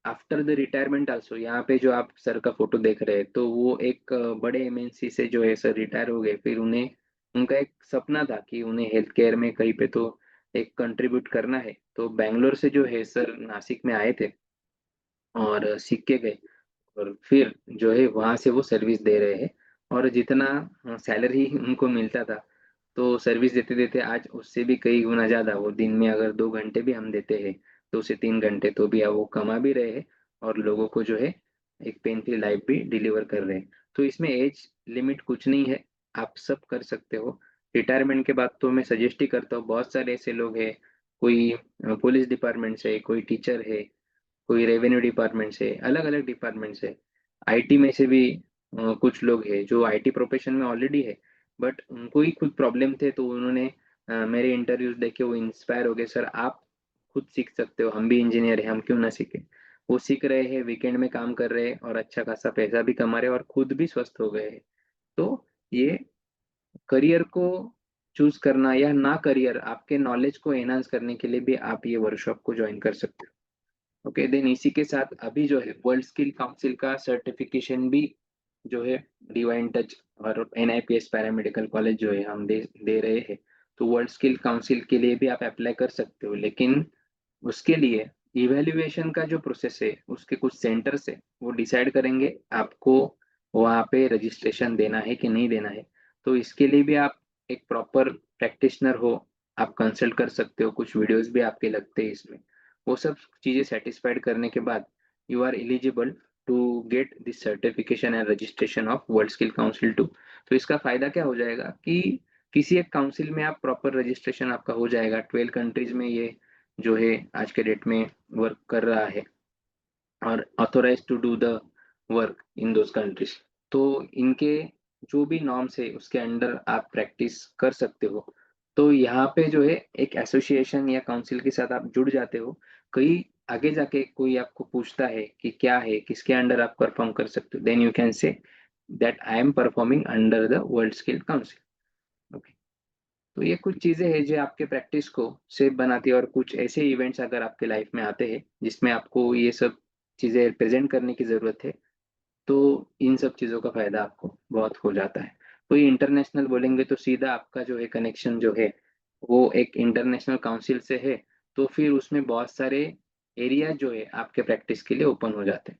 after the retirement also, यहाँ पे जो आप सर का फोटो देख रहे हैं तो वो एक बड़े एमएनसी से जो है सर रिटायर हो गए, फिर उन्हें उनका एक सपना था कि उन्हें हेल्थ केयर में कहीं पे तो एक कंट्रीब्यूट करना है, तो बैंगलोर से जो है सर नासिक में आए थे और सीख के गए, और फिर जो है वहां से वो सर्विस दे रहे हैं। और जितना सैलरी उनको मिलता था, तो सर्विस देते देते आज उससे भी कई गुना ज्यादा, वो दिन में अगर 2 घंटे भी हम देते हैं, 2 से 3 घंटे, तो भी अब वो कमा भी रहे हैं और लोगों को जो है एक पेन फ्री लाइफ भी डिलीवर कर रहे हैं। तो इसमें एज लिमिट कुछ नहीं है, आप सब कर सकते हो। रिटायरमेंट के बाद तो मैं सजेस्ट ही करता हूँ, बहुत सारे ऐसे लोग हैं, कोई पुलिस डिपार्टमेंट से, कोई टीचर है, कोई रेवेन्यू डिपार्टमेंट से, अलग अलग डिपार्टमेंट से, आईटी में से भी कुछ लोग हैं जो आईटी प्रोफेशन में ऑलरेडी है, बट उनको ही खुद प्रॉब्लम थे, तो उन्होंने मेरे इंटरव्यूज देख के वो इंस्पायर हो गए, सर आप खुद सीख सकते हो, हम भी इंजीनियर हैं, हम क्यों ना सीखे। वो सीख रहे हैं, वीकेंड में काम कर रहे हैं और अच्छा खासा पैसा भी कमा रहे हैं और खुद भी स्वस्थ हो गए हैं। तो ये करियर को चूज करना या ना करियर, आपके नॉलेज को एनहांस करने के लिए भी आप ये वर्कशॉप को ज्वाइन कर सकते हो। ओके, देन इसी के साथ अभी जो है वर्ल्ड स्किल काउंसिल का सर्टिफिकेशन भी जो है डिवाइन टच और एनआईपीएस पैरामेडिकल कॉलेज जो है हम दे रहे हैं। तो वर्ल्ड स्किल काउंसिल के लिए भी आप अप्लाई कर सकते हो, लेकिन उसके लिए इवैल्यूएशन का जो प्रोसेस है उसके कुछ सेंटर्स है, वो डिसाइड करेंगे आपको वहाँ पे रजिस्ट्रेशन देना है कि नहीं देना है। तो इसके लिए भी आप एक प्रॉपर प्रैक्टिशनर हो, आप कंसल्ट कर सकते हो, कुछ वीडियोस भी आपके लगते हैं इसमें। वो सब चीज़ें सेटिस्फाइड करने के बाद you are eligible to get this certification and registration of World Skill Council too. तो इसका फायदा क्या हो जाएगा कि किसी एक काउंसिल में आप प्रॉपर रजिस्ट्रेशन आपका हो जाएगा, 12 कंट्रीज में ये जो है आज के डेट में वर्क कर रहा है और authorise to do the work in those countries. तो इनके जो भी नॉर्म्स है उसके अंडर आप प्रैक्टिस कर सकते हो। तो यहाँ पे जो है एक एसोसिएशन या काउंसिल के साथ आप जुड़ जाते हो, कहीं आगे जाके कोई आपको पूछता है कि क्या है, किसके अंडर आप परफॉर्म कर सकते हो, then you can say that I am performing under the World Skill Council. Okay, तो ये कुछ चीजें हैं जो आपके प्रैक्टिस को सेफ बनाती है, और कुछ ऐसे इवेंट्स अगर आपके लाइफ में आते हैं जिसमें आपको ये सब चीजें प्रेजेंट करने की जरूरत है, तो इन सब चीजों का फायदा आपको बहुत हो जाता है। कोई इंटरनेशनल बोलेंगे तो सीधा आपका जो है कनेक्शन जो है वो एक इंटरनेशनल काउंसिल से है, तो फिर उसमें बहुत सारे एरिया जो है आपके प्रैक्टिस के लिए ओपन हो जाते हैं।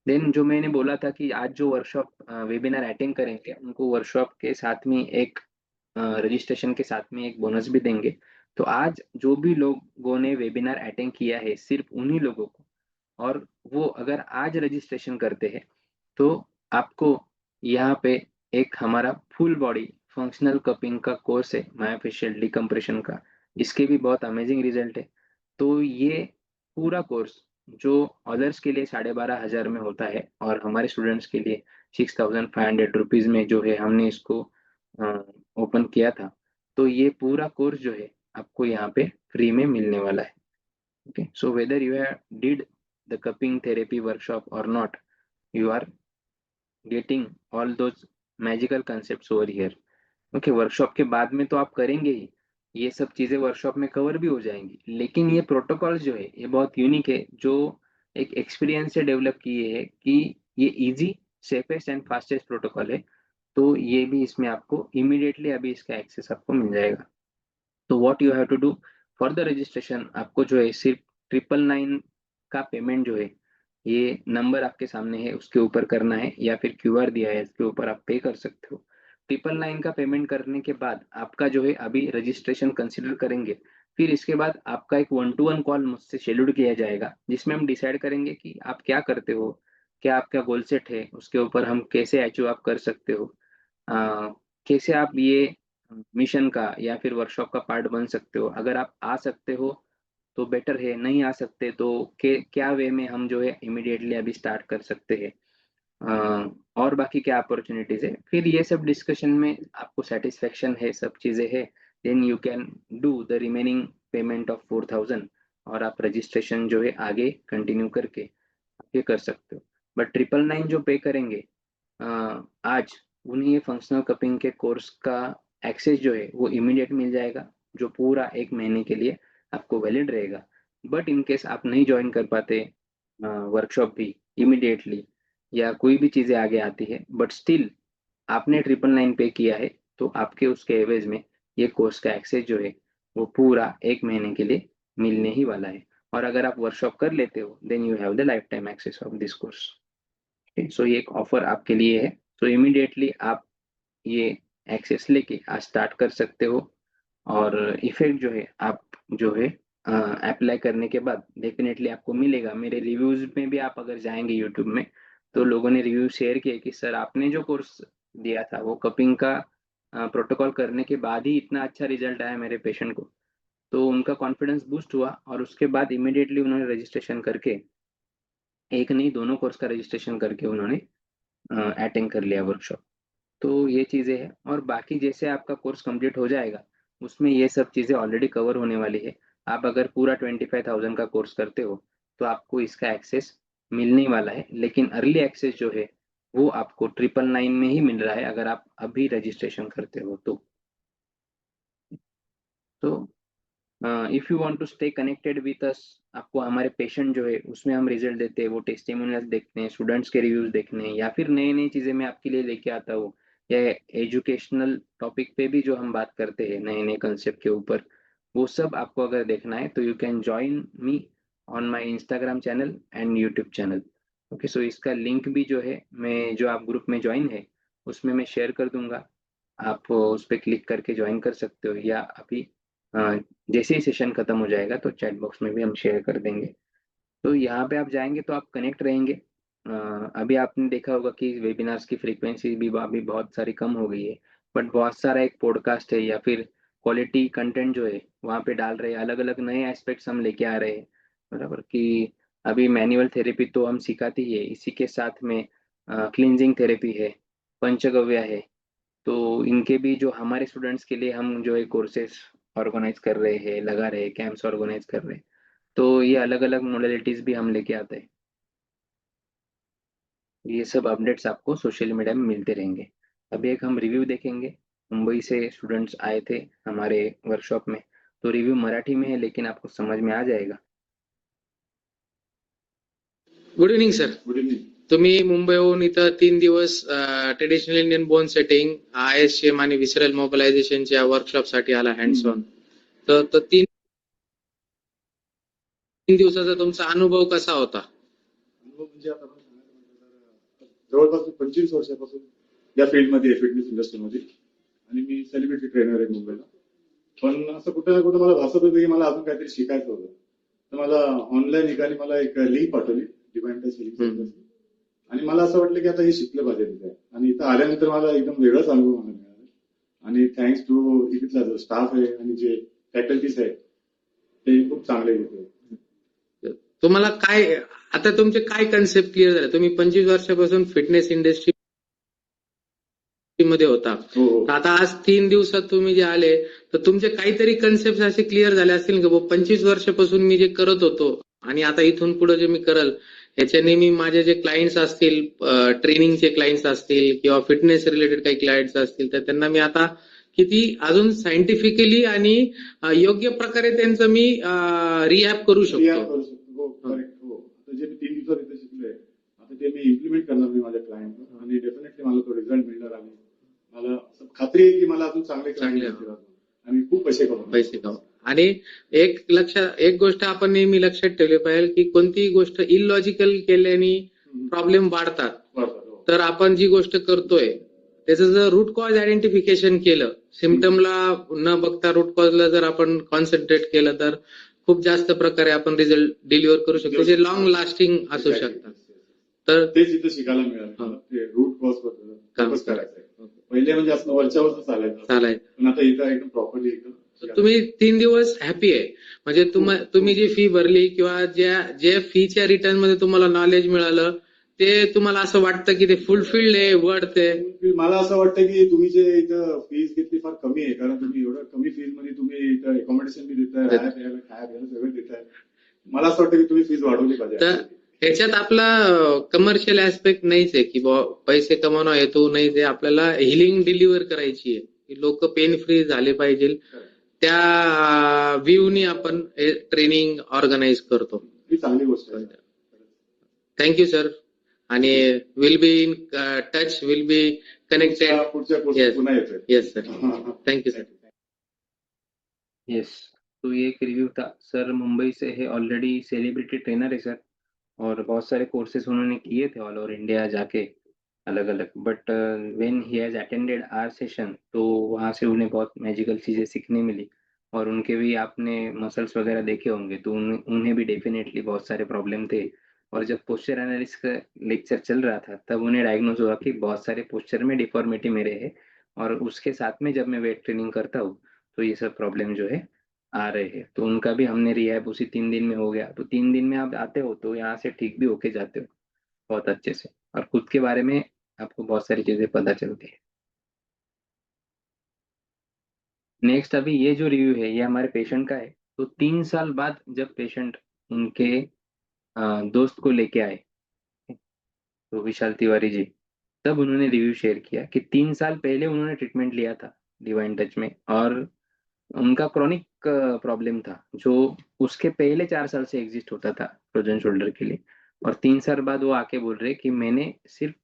देन जो मैंने बोला था कि आज जो वर्कशॉप वेबिनार अटेंड करेंगे उनको वर्कशॉप के साथ में एक रजिस्ट्रेशन के साथ में एक बोनस भी देंगे। तो आज जो भी लोगों ने वेबिनार अटेंड किया है सिर्फ उन्हीं लोगों को, और वो अगर आज रजिस्ट्रेशन करते हैं तो आपको यहाँ पे एक हमारा फुल बॉडी फंक्शनल कपिंग का कोर्स है मायोफेशियल डिकम्प्रेशन का। इसके भी बहुत अमेजिंग रिजल्ट है। तो ये पूरा कोर्स जो अदर्स के लिए 12,500 में होता है और हमारे स्टूडेंट्स के लिए 6,500 रुपीज में जो है हमने इसको ओपन किया था। तो ये पूरा कोर्स जो है आपको यहाँ पे फ्री में मिलने वाला है। Okay, so whether you have did the cupping therapy workshop or not, you are getting all those magical concepts over here. Okay, workshop के बाद में तो आप करेंगे ही, ये सब चीजें वर्कशॉप में कवर भी हो जाएंगी, लेकिन ये प्रोटोकॉल जो है ये बहुत यूनिक है, जो एक एक्सपीरियंस से डेवलप किए है कि ये easy, safest and fastest protocol है। तो ये भी इसमें आपको इमीडिएटली अभी इसका एक्सेस आपको मिल जाएगा। तो what you have to do for the registration, आपको जो है सिर्फ 999 का पेमेंट जो है, ये नंबर आपके सामने है उसके ऊपर करना है, या फिर क्यूआर दिया है इसके ऊपर आप पे कर सकते हो। 999 का पेमेंट करने के बाद आपका जो है अभी रजिस्ट्रेशन कंसिडर करेंगे। फिर इसके बाद आपका एक 1-to-1 कॉल मुझसे शेड्यूल किया जाएगा, जिसमें हम डिसाइड करेंगे कि आप क्या करते हो, क्या आपका गोल सेट है, उसके ऊपर हम कैसे अचीव आप कर सकते हो, कैसे आप ये मिशन का या फिर वर्कशॉप का पार्ट बन सकते हो। अगर आप आ सकते हो तो बेटर है, नहीं आ सकते तो क्या वे में हम जो है इमिडिएटली अभी स्टार्ट कर सकते हैं, और बाकी क्या अपॉर्चुनिटीज है। फिर ये सब डिस्कशन में आपको सेटिस्फेक्शन है, सब चीजें है, then you can do the remaining payment of 4,000 और आप रजिस्ट्रेशन जो है आगे कंटिन्यू करके ये कर सकते हो। बट 999 जो पे करेंगे आज, उन्हें ये फंक्शनल कपिंग के कोर्स का एक्सेस जो है वो इमीडिएट मिल जाएगा, जो पूरा 1 महीने के लिए आपको वैलिड रहेगा। बट इन केस आप नहीं ज्वाइन कर पाते वर्कशॉप भी इमीडिएटली, या कोई भी चीज़ें आगे आती है बट स्टिल आपने 999 पे किया है, तो आपके उसके एवज में ये कोर्स का एक्सेस जो है वो पूरा 1 महीने के लिए मिलने ही वाला है। और अगर आप वर्कशॉप कर लेते हो then you have the lifetime access of this course. So ये एक ऑफर आपके लिए है। तो इमीडिएटली आप ये एक्सेस लेके आज स्टार्ट कर सकते हो, और इफेक्ट जो है आप जो है अप्लाई करने के बाद डेफिनेटली आपको मिलेगा। मेरे रिव्यूज में भी आप अगर जाएंगे यूट्यूब में, तो लोगों ने रिव्यू शेयर किए कि सर आपने जो कोर्स दिया था वो कपिंग का प्रोटोकॉल करने के बाद ही इतना अच्छा रिजल्ट आया मेरे पेशेंट को। तो उनका कॉन्फिडेंस बूस्ट हुआ और उसके बाद इमीडिएटली उन्होंने रजिस्ट्रेशन करके, एक नहीं दोनों कोर्स का रजिस्ट्रेशन करके उन्होंने अटेंड कर लिया वर्कशॉप। तो ये चीज़ें हैं, और बाकी जैसे आपका कोर्स कंप्लीट हो जाएगा उसमें ये सब चीज़ें ऑलरेडी कवर होने वाली है। आप अगर पूरा 25,000 का कोर्स करते हो तो आपको इसका एक्सेस मिलने ही वाला है, लेकिन अर्ली एक्सेस जो है वो आपको 999 में ही मिल रहा है अगर आप अभी रजिस्ट्रेशन करते हो तो if you want to stay connected with us, आपको हमारे पेशेंट जो है उसमें हम रिजल्ट देते हैं, वो टेस्टिमोनियल्स देखते हैं, स्टूडेंट्स के रिव्यूज देखने हैं, या फिर नई नई चीजें मैं आपके लिए लेके आता हूँ, या एजुकेशनल टॉपिक पे भी जो हम बात करते हैं नए नए कंसेप्ट के ऊपर, वो सब आपको अगर देखना है तो you can join me on my Instagram channel and YouTube channel. Okay, so इसका लिंक भी जो है मैं जो आप ग्रुप में ज्वाइन है उसमें मैं शेयर कर दूंगा। आप उस पर क्लिक करके ज्वाइन कर सकते हो, या अभी अ, जैसे ही सेशन खत्म हो जाएगा तो चैट बॉक्स में भी हम शेयर कर देंगे। तो यहाँ पे आप जाएंगे तो आप कनेक्ट रहेंगे। अभी आपने देखा होगा कि वेबिनार्स की फ्रीक्वेंसी भी अभी बहुत सारी कम हो गई है, बट बहुत सारा एक पॉडकास्ट है या फिर क्वालिटी कंटेंट जो है वहाँ पे डाल रहे हैं, अलग अलग नए एस्पेक्ट्स हम लेके आ रहे हैं। बराबर कि अभी मैनुअल थेरेपी तो हम सिखाते ही है, इसी के साथ में क्लींजिंग थेरेपी है, पंचगव्य है। तो इनके भी जो हमारे स्टूडेंट्स के लिए हम जो है कोर्सेज ऑर्गेनाइज कर रहे हैं, लगा रहे हैं, कैंप्स ऑर्गेनाइज कर रहे हैं। तो ये अलग अलग मॉडलिटीज भी हम लेके आते हैं। ये सब अपडेट्स आपको सोशल मीडिया में मिलते रहेंगे। अभी एक हम रिव्यू देखेंगे, मुंबई से स्टूडेंट्स आए थे हमारे वर्कशॉप में, तो रिव्यू मराठी में है लेकिन आपको समझ में आ जाएगा। Good evening sir. Good evening. तुम्ही मुंबईहून इथं 3 दिवस traditional Indian bone setting, ISM आणि विसरल मोबिलायझेशनच्या वर्कशॉप साठी आला हँड्स ऑन. तर तीन दिवसाचा तुमचा अनुभव कसा होता? अनुभव म्हणजे आता आपण सांगायचं म्हटलं तर जवळपास 25 वर्षापासून या फील्डमध्ये आहे, फिटनेस इंडस्ट्रीमध्ये. आणि मी सेलिब्रिटी ट्रेनर आहे मुंबईला. पण असं कुठं ना कुठं मला भासत होतं की मला अजून काहीतरी शिकायचं होतं. तर मला ऑनलाईन एकाने मला एक लिंक पाठवली, डिवाइन टच लिंक. आणि मला असं वाटलं की आता हे शिकलं पाहिजे तिथे. आणि इथं आल्यानंतर मला एकदम वेगळाच अनुभव मला मिळाला. आणि थँक्स टू इथला जो स्टाफ आहे आणि जे फॅकल्टीज आहेत ते खूप चांगले आहेत. तुम्हाला काय आता तुमचे काय कन्सेप्ट क्लिअर झाले? तुम्ही 25 वर्षापासून फिटनेस इंडस्ट्री मध्ये होता. हो हो. तर आता आज 3 दिवसात तुम्ही जे आले तर तुमचे काहीतरी कन्सेप्ट असे क्लिअर झाले असतील का? 25 वर्षापासून मी जे करत होतो आणि आता इथून पुढे जे मी करल याच्याने मी माझे जे क्लायंट्स असतील, ट्रेनिंगचे क्लायंट्स असतील किंवा फिटनेस रिलेटेड काही क्लायंट्स असतील तर त्यांना मी आता किती अजून सायंटिफिकली आणि योग्य प्रकारे त्यांचं मी रिहॅब करू रिहॅब शकतो. करू शकतो. हो, करेक्ट. हो. आता जे मी 3 दिवसात इथे शिकलोय, आता ते मी इम्प्लिमेंट करणार मी माझ्या क्लायंटला आणि डेफिनेटली मला तो रिझल्ट मिळणार आणि मला असं खात्री आहे की मला अजून चांगले क्लायंट मिळतील आणि खूप पैसे कमवणार. आणि एक गोष्ट आपण नेहमी लक्षात ठेवली पाहिजे की कोणतीही गोष्ट इलॉजिकल केल्याने प्रॉब्लेम वाढतात. हो. तर आपण जी गोष्ट करतोय त्याचं जर रूट कॉज आयडेंटिफिकेशन केलं, सिम्पटमला न बघता रूट कॉजला जर आपण कॉन्सन्ट्रेट केलं तर खूप जास्त प्रकारे आपण रिझल्ट डिलिव्हर करू शकतो जे लॉंग लास्टिंग असू शकतात. तर तेच इथं शिकायला मिळालं. ते रूट कॉज बद्दल फोकस करायचं. पहिले म्हणजे असं वरच्यावरच चालायचं, पण आता इथं एकदम प्रॉपरली एकदम. तुम्ही 3 दिवस हॅपी आहे म्हणजे तुम्ही जी फी भरली किंवा ज्या फीच्या रिटर्न मध्ये तुम्हाला नॉलेज मिळालं ते तुम्हाला असं वाटतं की ते फुलफिल्ड आहे, वर्थ आहे? मला असं वाटतं की तुम्ही जे इथं फीज घेतली फार कमी आहे, कारण तुम्ही एवढं कमी फीज मध्ये तुम्ही इथं अकोमोडेशन बी देताय, राहायला प्यायला खायला प्यायला सगळं देताय. मला असं वाटतं की तुम्ही फीज वाढवली पाहिजे. तर ह्याच्यात आपला कमर्शियल ऍस्पेक्ट नाहीच आहे की पैसे कमावणं हेतू नाहीच आहे. आपल्याला हिलिंग डिलिव्हर करायची आहे की लोक पेन फ्री झाले पाहिजे. त्या व्ह्यूनी आपण ट्रेनिंग ऑर्गनाईज करतो. ही चांगली गोष्ट आहे. Thank you sir. आणि will be in touch, will be connected. पुढच्या कोर्स पुन्हा येतोय. Yes sir. Thank you sir. Yes, तो ये एक रिव्यू था सर। मुंबई से है, ऑलरेडी सेलिब्रिटी ट्रेनर है सर, और बहुत सारे कोर्सेज उन्होंने किए थे ऑल ओवर इंडिया जाके अलग अलग। But when he has attended our session तो वहाँ से उन्हें बहुत मैजिकल चीज़ें सीखने मिली। और उनके भी आपने मसल्स वगैरह देखे होंगे तो उन्हें भी डेफिनेटली बहुत सारे प्रॉब्लम थे। और जब पोस्चर एनालिसिस का लेक्चर चल रहा था तब उन्हें डायग्नोज हुआ कि बहुत सारे पोस्चर में डिफॉर्मिटी मेरे है, और उसके साथ में जब मैं वेट ट्रेनिंग करता हूँ तो ये सब प्रॉब्लम जो है आ रहे हैं। तो उनका भी हमने रिहैब उसी 3 दिन में हो गया। तो 3 दिन में आप आते हो तो यहाँ से ठीक भी होके जाते हो बहुत अच्छे से, और खुद के बारे में आपको बहुत सारी चीजें पता चलती है। नेक्स्ट अभी ये जो रिव्यू है ये हमारे पेशेंट का है। तो 3 साल बाद जब पेशेंट उनके दोस्त को लेके आए, तो विशाल तिवारी जी, तब उन्होंने रिव्यू शेयर किया कि 3 साल पहले उन्होंने ट्रीटमेंट लिया था डिवाइन टच में, और उनका क्रॉनिक प्रॉब्लम था जो उसके पहले 4 साल से एग्जिस्ट होता था फ्रोजन शोल्डर के लिए। और 3 साल बाद वो आके बोल रहे कि मैंने सिर्फ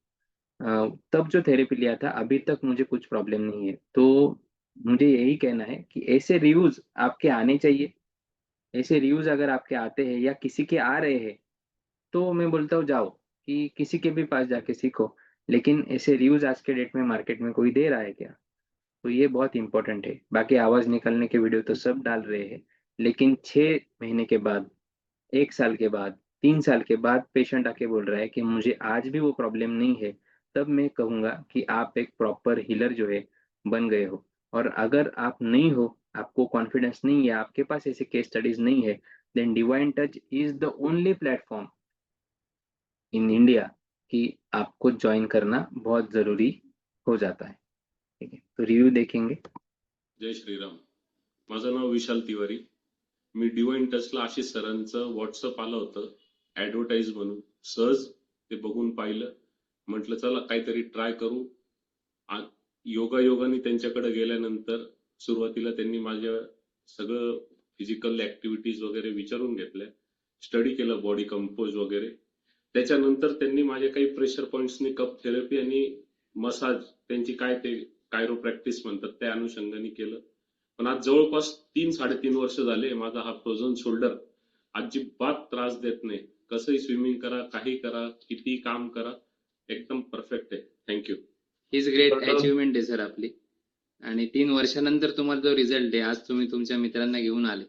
तब जो थेरेपी लिया था अभी तक मुझे कुछ प्रॉब्लम नहीं है। तो मुझे यही कहना है कि ऐसे रिव्यूज आपके आने चाहिए। ऐसे रिव्यूज अगर आपके आते हैं या किसी के आ रहे हैं तो मैं बोलता हूँ जाओ कि किसी के भी पास जाके सीखो। लेकिन ऐसे रिव्यूज आज के डेट में मार्केट में कोई दे रहा है क्या? तो ये बहुत इंपॉर्टेंट है। बाकी आवाज निकलने के वीडियो तो सब डाल रहे हैं, लेकिन 6 महीने के बाद, 1 साल के बाद, 3 साल के बाद पेशेंट आके बोल रहा है कि मुझे आज भी वो प्रॉब्लम नहीं है, तब मैं कहूँगा कि आप एक प्रॉपर हीलर जो है बन गए हो। और अगर आप नहीं हो, आपको कॉन्फिडेंस नहीं है, आपके पास ऐसे केस स्टडीज नहीं है, then Divine Touch is the only platform in India कि आपको ज्वाइन करना बहुत जरूरी हो जाता है। ठीक है, तो रिव्यू देखेंगे। जय श्रीराम. माझं नाव विशाल तिवारी. मी डिवाइन टचला आशिष सरांचं व्हॉट्सअप आलं होतं ऍडव्हर्टाईज म्हणून. सहज ते बघून पाहिलं, म्हटलं चला काहीतरी ट्राय करू. योगायोगाने त्यांच्याकडे गेल्यानंतर सुरुवातीला त्यांनी माझ्या सगळं फिजिकल ऍक्टिव्हिटीज वगैरे विचारून घेतल्या, स्टडी केलं बॉडी कंपोज वगैरे. त्याच्यानंतर त्यांनी माझे काही प्रेशर पॉइंट्सनी कप थेरपी आणि मसाज त्यांची काय ते कायरो प्रॅक्टिस म्हणतात त्या अनुषंगाने केलं. पण आज जवळपास 3-3.5 वर्ष झाले माझा हा फ्रोझन शोल्डर अजिबात त्रास देत नाही. कसंही स्विमिंग करा, काही करा, कितीही काम करा, एकदम परफेक्ट आहे. थँक्यू. हीच ग्रेट तर- अचिव्हमेंट आहे सर आपली. आणि 3 वर्षानंतर तुम्हाला जो रिझल्ट आहे, आज तुम्ही तुमच्या मित्रांना घेऊन आले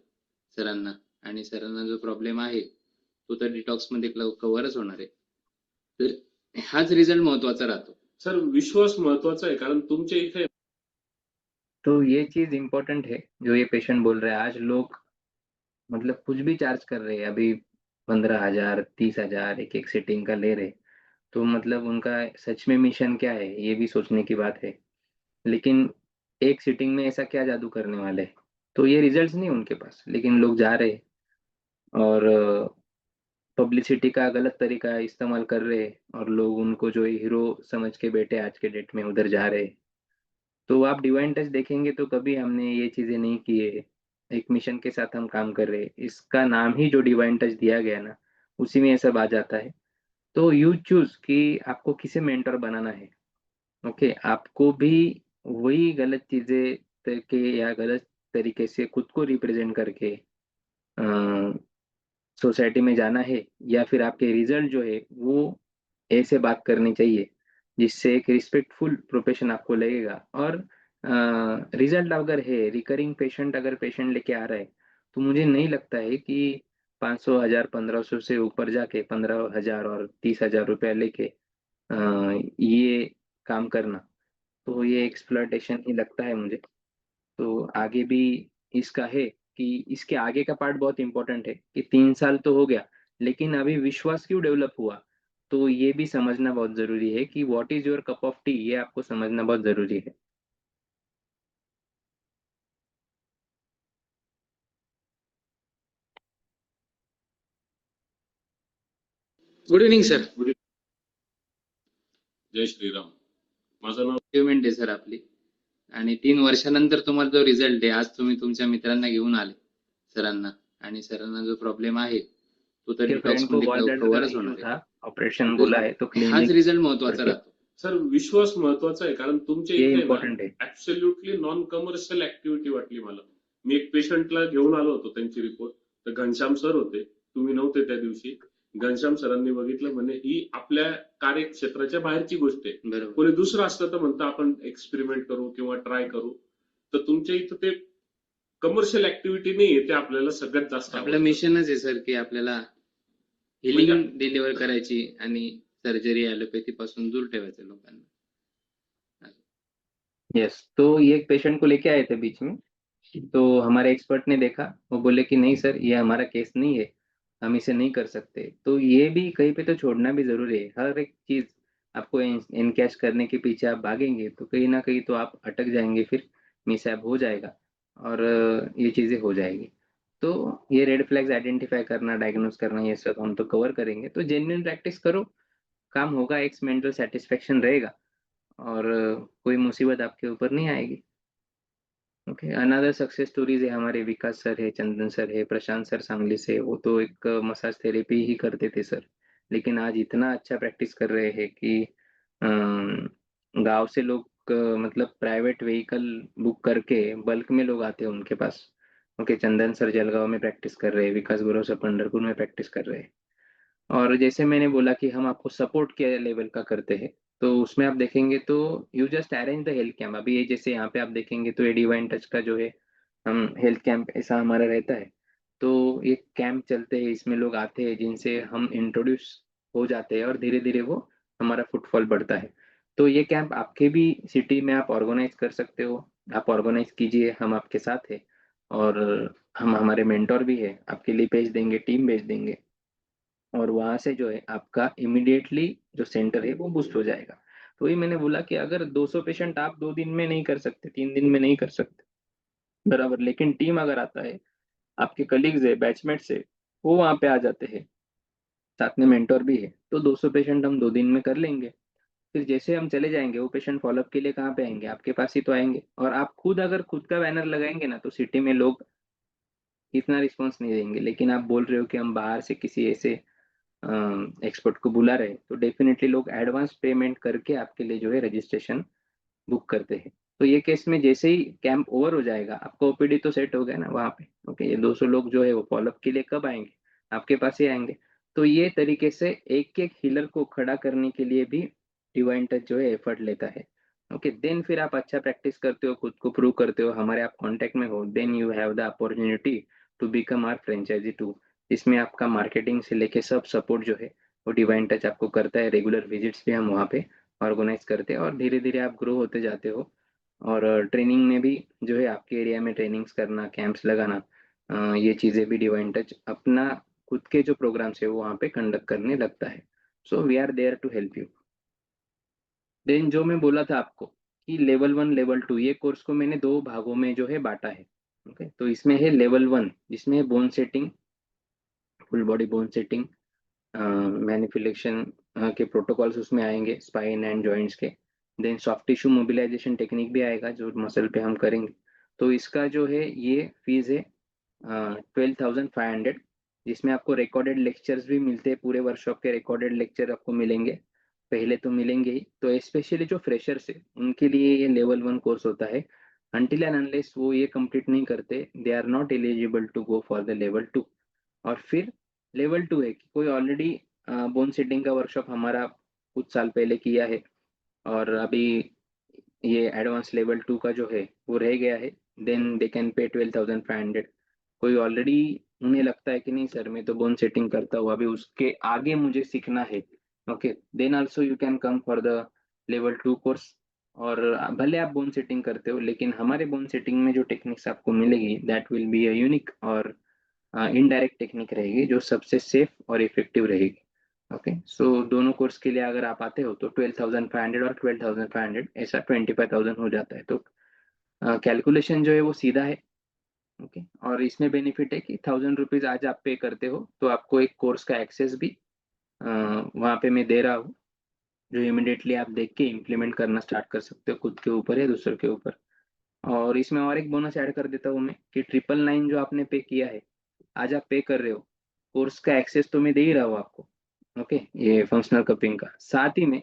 सरांना, आणि सरांना जो प्रॉब्लेम आहे तो तर डिटॉक्स मध्ये कव्हरच होणार आहे. तर हाच रिझल्ट महत्वाचा राहतो. सर विश्वास महत्वाचा आहे, कारण तुमच्या इथे तो ये चीज इम्पोर्टेंट है जो ये पेशेंट बोल रहे हैं। आज लोग मतलब कुछ भी चार्ज कर रहे हैं, अभी 15,000 30,000 एक एक सिटिंग का ले रहे, तो मतलब उनका सच में मिशन क्या है ये भी सोचने की बात है। लेकिन एक सिटिंग में ऐसा क्या जादू करने वाले हैं, तो ये रिजल्ट्स नहीं उनके पास, लेकिन लोग जा रहे और पब्लिसिटी का गलत तरीका इस्तेमाल कर रहे हैं और लोग उनको जो हीरो समझ के बैठे आज के डेट में उधर जा रहे हैं। तो आप डिवाइन टच देखेंगे तो कभी हमने ये चीजें नहीं की है, एक मिशन के साथ हम काम कर रहे हैं। इसका नाम ही जो डिवाइन टच दिया गया ना, उसी में ये सब आ जाता है। तो यू चूज कि आपको किसे मेंटर बनाना है। ओके, आपको भी वही गलत चीजें के या गलत तरीके से खुद को रिप्रेजेंट करके सोसाइटी में जाना है, या फिर आपके रिजल्ट जो है वो ऐसे बात करनी चाहिए जिससे एक रिस्पेक्टफुल प्रोफेशन आपको लगेगा। और रिजल्ट अगर है, रिकरिंग पेशेंट अगर पेशेंट लेके आ रहा है, तो मुझे नहीं लगता है कि 500 हजार 1500 से ऊपर जाके 15,000 और 30,000 रुपया लेके ये काम करना, तो ये एक्सप्लॉयटेशन ही लगता है मुझे। तो आगे भी इसका है कि इसके आगे का पार्ट बहुत इंपॉर्टेंट है कि 3 साल तो हो गया, लेकिन अभी विश्वास क्यों डेवलप हुआ, तो ये भी समझना बहुत जरूरी है कि what is your cup of T, ये आपको समझना बहुत जरूरी है। Good evening sir. जय श्रीराम. माझं नाव अचिव्हमेंट आहे सर आपली. आणि 3 वर्षानंतर तुम्हाला जो रिझल्ट आहे, आज तुम्ही तुमच्या मित्रांना घेऊन आले सरांना, आणि सरांना जो प्रॉब्लेम आहे तो तर डिटॉक्स फ्रेंड को मध्ये गॉल ब्लैडर का कव्हरच इश्यू होणार आहे. था, ऑपरेशन बोला है तो हाच क्लिनिक रिझल्ट महत्वाचा करके- राहतो. सर विश्वास महत्वाचा आहे, कारण तुमच्या ये इथे इम्पॉर्टंट है। ऍब्सोल्युटली नॉन कमर्शियल ऍक्टिव्हिटी वाटली मला. मी एक पेशंटला घेऊन आलो होतो, त्यांची रिपोर्ट तर घनश्याम सर होते, तुम्ही नव्हते त्या दिवशी. घनश्याम सरांनी बघितलं, म्हणे ही आपल्या कार्यक्षेत्राच्या बाहेरची गोष्ट आहे. बरोबर. कोणी दुसरं असतं तर म्हणतं आपण एक्सपेरिमेंट करू किंवा ट्राय करू, तर तुमच्या इथं ते कमर्शियल ऍक्टिव्हिटी नाहीये, ते आपल्याला सगळ्यात जास्त आपलं आवडतं. मिशनच आहे सर की आपल्याला हिलिंग डिलिव्हर करायची आणि सर्जरी ॲलोपॅथी पासून दूर ठेवायचं लोकांना. यस, तो ये एक पेशेंट को लेके आए थे बीच में, तो हमारे एक्सपर्ट ने देखा, वो बोले कि नहीं सर ये हमारा केस नहीं है, हम इसे नहीं कर सकते। तो ये भी कहीं पे तो छोड़ना भी जरूरी है। हर एक चीज आपको इनकैश करने के पीछे आप भागेंगे तो कहीं ना कहीं तो आप अटक जाएंगे, फिर मिसहैप हो जाएगा और ये चीजें हो जाएगी। तो ये रेड फ्लैग्स आइडेंटिफाई करना, डायग्नोस करना, ये सब हम तो कवर करेंगे। तो जेन्युइन प्रैक्टिस करो, काम होगा, एक मेंटल सेटिस्फेक्शन रहेगा और कोई मुसीबत आपके ऊपर नहीं आएगी। ओके, अनदर सक्सेस स्टोरीज है हमारे, विकास सर है, चंदन सर है, प्रशांत सर सांगली से, वो तो एक मसाज थेरेपी ही करते थे सर, लेकिन आज इतना अच्छा प्रैक्टिस कर रहे हैं कि गांव से लोग मतलब प्राइवेट व्हीकल बुक करके बल्क में लोग आते हैं उनके पास। ओके, चंदन सर जलगांव में प्रैक्टिस कर रहे हैं, विकास गुरु सर पंढरपुर में प्रैक्टिस कर रहे हैं। और जैसे मैंने बोला कि हम आपको सपोर्ट के लेवल का करते हैं, तो उसमें आप देखेंगे तो you just arrange the health camp. अभी ये जैसे यहाँ पे आप देखेंगे तो ये डिवाइन टच का जो है, हम हेल्थ कैंप ऐसा हमारा रहता है। तो ये कैंप चलते हैं, इसमें लोग आते हैं जिनसे हम इंट्रोड्यूस हो जाते हैं और धीरे धीरे वो हमारा फुटफॉल बढ़ता है। तो ये कैंप आपके भी सिटी में आप ऑर्गेनाइज कर सकते हो, आप ऑर्गेनाइज कीजिए, हम आपके साथ है। और हम हमारे मेंटोर भी है, आपके लिए भेज देंगे, टीम भेज देंगे, और वहां से जो है आपका इमिडिएटली जो सेंटर है वो बूस्ट हो जाएगा। तो वही मैंने बोला कि अगर 200 पेशेंट आप 2 दिन में नहीं कर सकते, 3 दिन में नहीं कर सकते बराबर, लेकिन टीम अगर आता है, आपके कलीग्स है, बैचमेट्स है, वो वहां पे आ जाते हैं, साथ में मेंटोर भी है, तो 200 पेशेंट हम 2 दिन में कर लेंगे। फिर जैसे हम चले जाएंगे, वो पेशेंट फॉलोअप के लिए कहाँ पे आएंगे, आपके पास ही तो आएंगे। और आप खुद अगर खुद का बैनर लगाएंगे ना, तो सिटी में लोग इतना रिस्पॉन्स नहीं देंगे। लेकिन आप बोल रहे हो कि हम बाहर से किसी ऐसे एक्सपर्ट को बुला रहे हैं, तो डेफिनेटली लोग एडवांस पेमेंट करके आपके लिए जो है रजिस्ट्रेशन बुक करते हैं। तो ये केस में जैसे ही कैंप ओवर हो जाएगा, आपका ओपीडी तो सेट हो गया ना वहाँ पे। ओके, ये 200 लोग जो है वो फॉलोअप के लिए कब आएंगे? आपके पास ही आएंगे। तो ये तरीके से एक एक हीलर को खड़ा करने के लिए भी डिवाइन टच जो है एफर्ट लेता है। ओके, देन फिर आप अच्छा प्रैक्टिस करते हो, खुद को प्रूव करते हो, हमारे आप कांटेक्ट में हो, then you have the opportunity to become our franchisee too. इसमें आपका मार्केटिंग से लेके सब सपोर्ट जो है वो डिवाइन टच आपको करता है। रेगुलर विजिट्स भी हम वहाँ पे ऑर्गेनाइज करते हैं और धीरे धीरे आप ग्रो होते जाते हो। और ट्रेनिंग में भी जो है आपके एरिया में ट्रेनिंग्स करना, कैंप्स लगाना, ये चीज़ें भी डिवाइन टच अपना खुद के जो प्रोग्राम्स है वो वहाँ पे कंडक्ट करने लगता है। So we are there to help you. Then जो मैं बोला था आपको कि लेवल 1 लेवल 2 ये कोर्स को मैंने 2 भागों में जो है बांटा है। ओके, तो इसमें है लेवल 1 जिसमें है bone setting, full body bone setting, manipulation के प्रोटोकॉल्स उसमें आएंगे, स्पाइन एंड जॉइंट्स के। Then soft tissue mobilization technique भी आएगा जो मसल पे हम करेंगे। तो इसका जो है ये फीस है 12,500, जिसमें आपको रिकॉर्डेड लेक्चर्स भी मिलते हैं। पूरे वर्कशॉप के रिकॉर्डेड लेक्चर आपको मिलेंगे, पहले तो मिलेंगे ही। तो स्पेशली जो फ्रेशर्स है उनके लिए ये लेवल 1 कोर्स होता है। अनटिल एंड अनलेस वो ये कंप्लीट नहीं करते, they are not eligible to go for the level 2। और फिर लेवल 2 है कि कोई ऑलरेडी बोन सेटिंग का वर्कशॉप हमारा कुछ साल पहले किया है और अभी ये एडवांस लेवल 2 का जो है वो रह गया है, देन दे कैन पे 12,500। कोई ऑलरेडी उन्हें लगता है कि नहीं सर मैं तो बोन सेटिंग करता हूँ, अभी उसके आगे मुझे सीखना है, okay, then also you can come for the level 2 course. और भले आप बोन सेटिंग करते हो, लेकिन हमारे बोन सेटिंग में जो टेक्निक्स आपको मिलेगी that will be a unique और इनडायरेक्ट टेक्निक रहेगी जो सबसे सेफ और इफेक्टिव रहेगी। ओके, सो दोनों कोर्स के लिए अगर आप आते हो तो 12,500 और 12,500 ऐसा 25,000 हो जाता है। तो कैलकुलेशन जो है वो सीधा है। ओके, और इसमें बेनिफिट है कि 1,000 रुपीज आज आप पे करते हो तो आपको एक कोर्स का एक्सेस भी वहाँ पे मैं दे रहा हूँ, जो इमिडिएटली आप देख के इम्प्लीमेंट करना स्टार्ट कर सकते हो खुद के ऊपर या दूसरे के ऊपर। और इसमें और एक बोनस ऐड कर देता हूँ मैं कि 999 जो आपने पे किया है, आज आप पे कर रहे हो, कोर्स का एक्सेस तो मैं दे ही रहा हूँ आपको। ओके, ये फंक्शनल कपिंग का, साथ ही में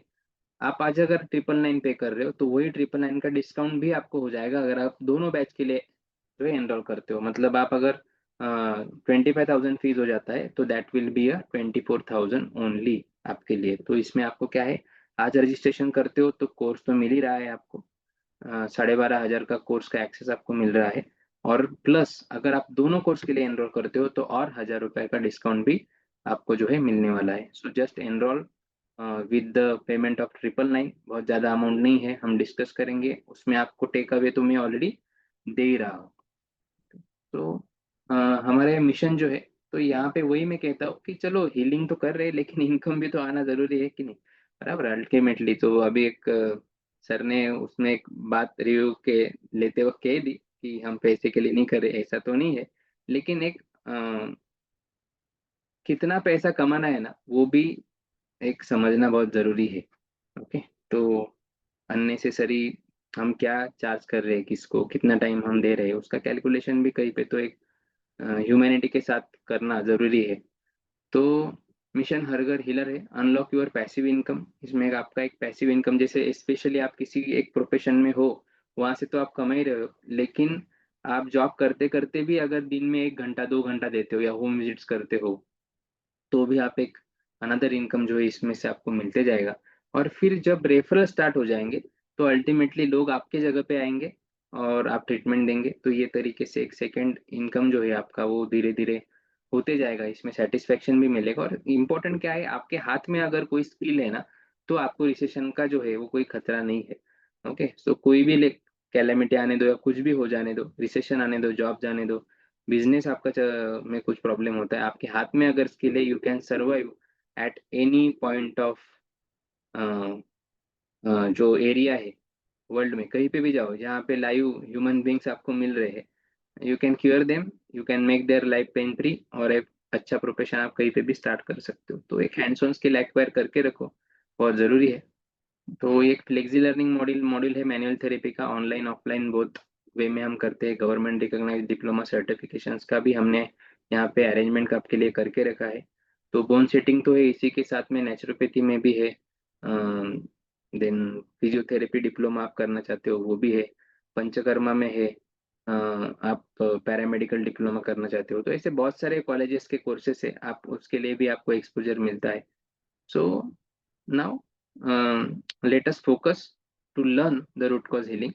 आप आज अगर 999 पे कर रहे हो तो वही 999 का डिस्काउंट भी आपको हो जाएगा अगर आप दोनों बैच के लिए जो है एनरोल करते हो। मतलब आप अगर 25,000 फीस हो जाता है तो that will be a 24,000 only आपके लिए। तो इसमें आपको क्या है, आज रजिस्ट्रेशन करते हो तो कोर्स तो मिल ही रहा है आपको, 12,500 का कोर्स का एक्सेस आपको मिल रहा है। और प्लस अगर आप दोनों कोर्स के लिए एनरोल करते हो तो और 1,000 रुपए का डिस्काउंट भी आपको जो है मिलने वाला है। So just enrol with the payment of 999। बहुत ज़्यादा अमाउंट नहीं है, हम डिस्कस करेंगे उसमें। आपको टेक अवे तो मैं ऑलरेडी दे ही रहा हूँ। तो हमारे मिशन जो है, तो यहाँ पे वही मैं कहता हूँ कि चलो हीलिंग तो कर रहे हैं लेकिन इनकम भी तो आना जरूरी है कि नहीं? बराबर, अल्टीमेटली। तो अभी एक सर ने उसने एक बात रिव्यू के लेते वक्त कह दी कि हम पैसे के लिए नहीं कर रहे, ऐसा तो नहीं है। लेकिन एक कितना पैसा कमाना है ना वो भी एक समझना बहुत जरूरी है। ओके, तो अननेसेसरी हम क्या चार्ज कर रहे हैं, किसको कितना टाइम हम दे रहे हैं, उसका कैलकुलेशन भी कहीं पे तो एक ह्यूमैनिटी के साथ करना जरूरी है। तो मिशन हर घर हीलर है, अनलॉक योर पैसिव इनकम। इसमें आपका एक पैसिव इनकम, जैसे स्पेशली आप किसी एक प्रोफेशन में हो, वहां से तो आप कमा ही रहे हो, लेकिन आप जॉब करते करते भी अगर दिन में 1 घंटा 2 घंटा देते हो या होम विजिट्स करते हो तो भी आप एक अनदर इनकम जो है इसमें से आपको मिलते जाएगा। और फिर जब रेफरल स्टार्ट हो जाएंगे तो अल्टीमेटली लोग आपके जगह पे आएंगे और आप ट्रीटमेंट देंगे। तो ये तरीके से एक सेकेंड इनकम जो है आपका वो धीरे धीरे होते जाएगा, इसमें सेटिस्फेक्शन भी मिलेगा। और इम्पोर्टेंट क्या है, आपके हाथ में अगर कोई स्किल है ना तो आपको रिसेशन का जो है वो कोई खतरा नहीं है। ओके, सो कोई भी कैलेमिटी आने दो या कुछ भी हो जाने दो, रिसेशन आने दो, जॉब जाने दो, बिजनेस आपका में कुछ प्रॉब्लम होता है, आपके हाथ में अगर स्किल है you can survive at any point of जो एरिया है वर्ल्ड में, कहीं पे भी जाओ जहाँ पे लाइव ह्यूमन बींग्स आपको मिल रहे हैं, you can cure them, you can make their life pain free, और एक अच्छा प्रोफेशन आप कहीं पे भी स्टार्ट कर सकते हो। तो एक हैंड्स ऑन स्किल एक्वायर करके रखो, बहुत ज़रूरी है। तो एक फ्लेक्सी लर्निंग मॉड्यूल मॉड्यूल है मैनुअल थेरेपी का, ऑनलाइन ऑफलाइन बोथ वे में हम करते हैं। गवर्नमेंट रिकॉग्नाइज डिप्लोमा सर्टिफिकेशंस का भी हमने यहाँ पे अरेंजमेंट आपके लिए करके रखा है। तो बोन सेटिंग तो है, इसी के साथ में नेचुरोपैथी में भी है, देन फिजियोथेरेपी डिप्लोमा आप करना चाहते हो वो भी है, पंचकर्मा में है, आप पैरामेडिकल डिप्लोमा करना चाहते हो, तो ऐसे बहुत सारे कॉलेजेस के कोर्सेस है, आप उसके लिए भी आपको एक्सपोजर मिलता है. So now let us focus to learn the root cause healing.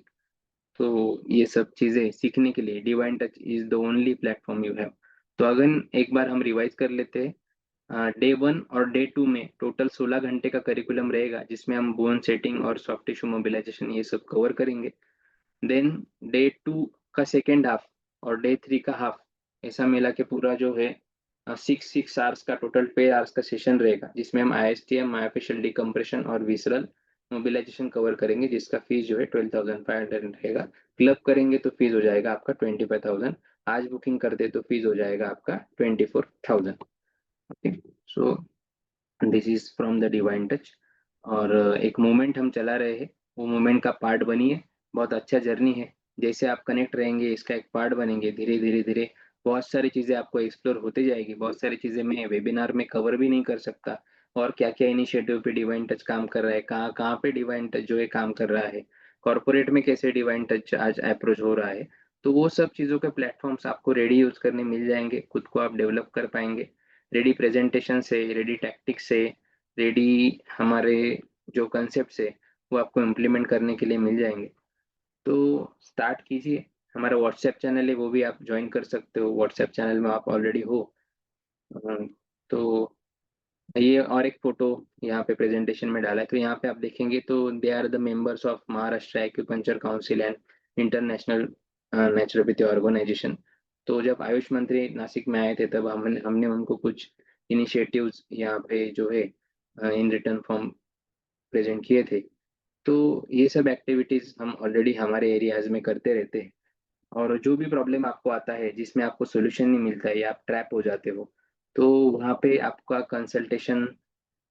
तो ये सब चीजें सीखने के लिए Divine Touch is the only platform you have. तो अगर एक बार हम रिवाइज कर लेते हैं, डे 1 और डे 2 में टोटल 16 घंटे का करिकुलम रहेगा, जिसमें हम बोन सेटिंग और सॉफ्ट टिश्यू मोबिलाइजेशन ये सब कवर करेंगे. देन डे 2 का सेकेंड हाफ और डे 3 का हाफ, ऐसा मिला के पूरा जो है 6 आवर्स का टोटल 12 आवर्स का सेशन रहेगा, जिसमें हम ISTM मायोफेशियल डिकम्प्रेशन और विसरल मोबिलाइजेशन कवर करेंगे, जिसका फीस जो है 12,500 रहेगा. क्लब करेंगे तो फीस हो जाएगा आपका 25,000. आज बुकिंग करते तो फीस हो जाएगा आपका 24,000. Okay, so this is from the divine touch. और एक मोमेंट हम चला रहे हैं, वो मोमेंट का पार्ट बनिए. बहुत अच्छा जर्नी है, जैसे आप कनेक्ट रहेंगे इसका एक पार्ट बनेंगे. धीरे धीरे धीरे बहुत सारी चीजें आपको एक्सप्लोर होते जाएगी. बहुत सारी चीजें मैं वेबिनार में कवर भी नहीं कर सकता, और क्या क्या इनिशिएटिव पे डिवाइन टच काम कर रहा है, कहाँ कहाँ पे डिवाइन टच जो है काम कर रहा है, कॉर्पोरेट में कैसे डिवाइन टच आज अप्रोच हो रहा है. तो वो सब चीज़ों के प्लेटफॉर्म्स आपको रेडी यूज करने मिल जाएंगे, खुद को आप डेवलप कर पाएंगे. रेडी प्रेजेंटेशन से, रेडी टैक्टिक्स से, रेडी हमारे जो कंसेप्ट है वो आपको इम्प्लीमेंट करने के लिए मिल जाएंगे. तो स्टार्ट कीजिए. हमारा व्हाट्सएप चैनल है, वो भी आप ज्वाइन कर सकते हो. व्हाट्सएप चैनल में आप ऑलरेडी हो. तो ये और एक फोटो यहाँ पे प्रेजेंटेशन में डाला है, तो यहाँ पे आप देखेंगे तो they are the members of Maharashtra acupuncture council and international naturopathy organization. तो जब आयुष मंत्री नासिक में आए थे, तब हमने उनको कुछ इनिशिएटिव्स यहाँ पे जो है इन रिटर्न फॉर्म प्रेजेंट किए थे. तो ये सब एक्टिविटीज हम ऑलरेडी हमारे एरियाज में करते रहते हैं. और जो भी प्रॉब्लम आपको आता है जिसमें आपको सोल्यूशन नहीं मिलता है या आप ट्रैप हो जाते हो, तो वहाँ पे आपका कंसल्टेशन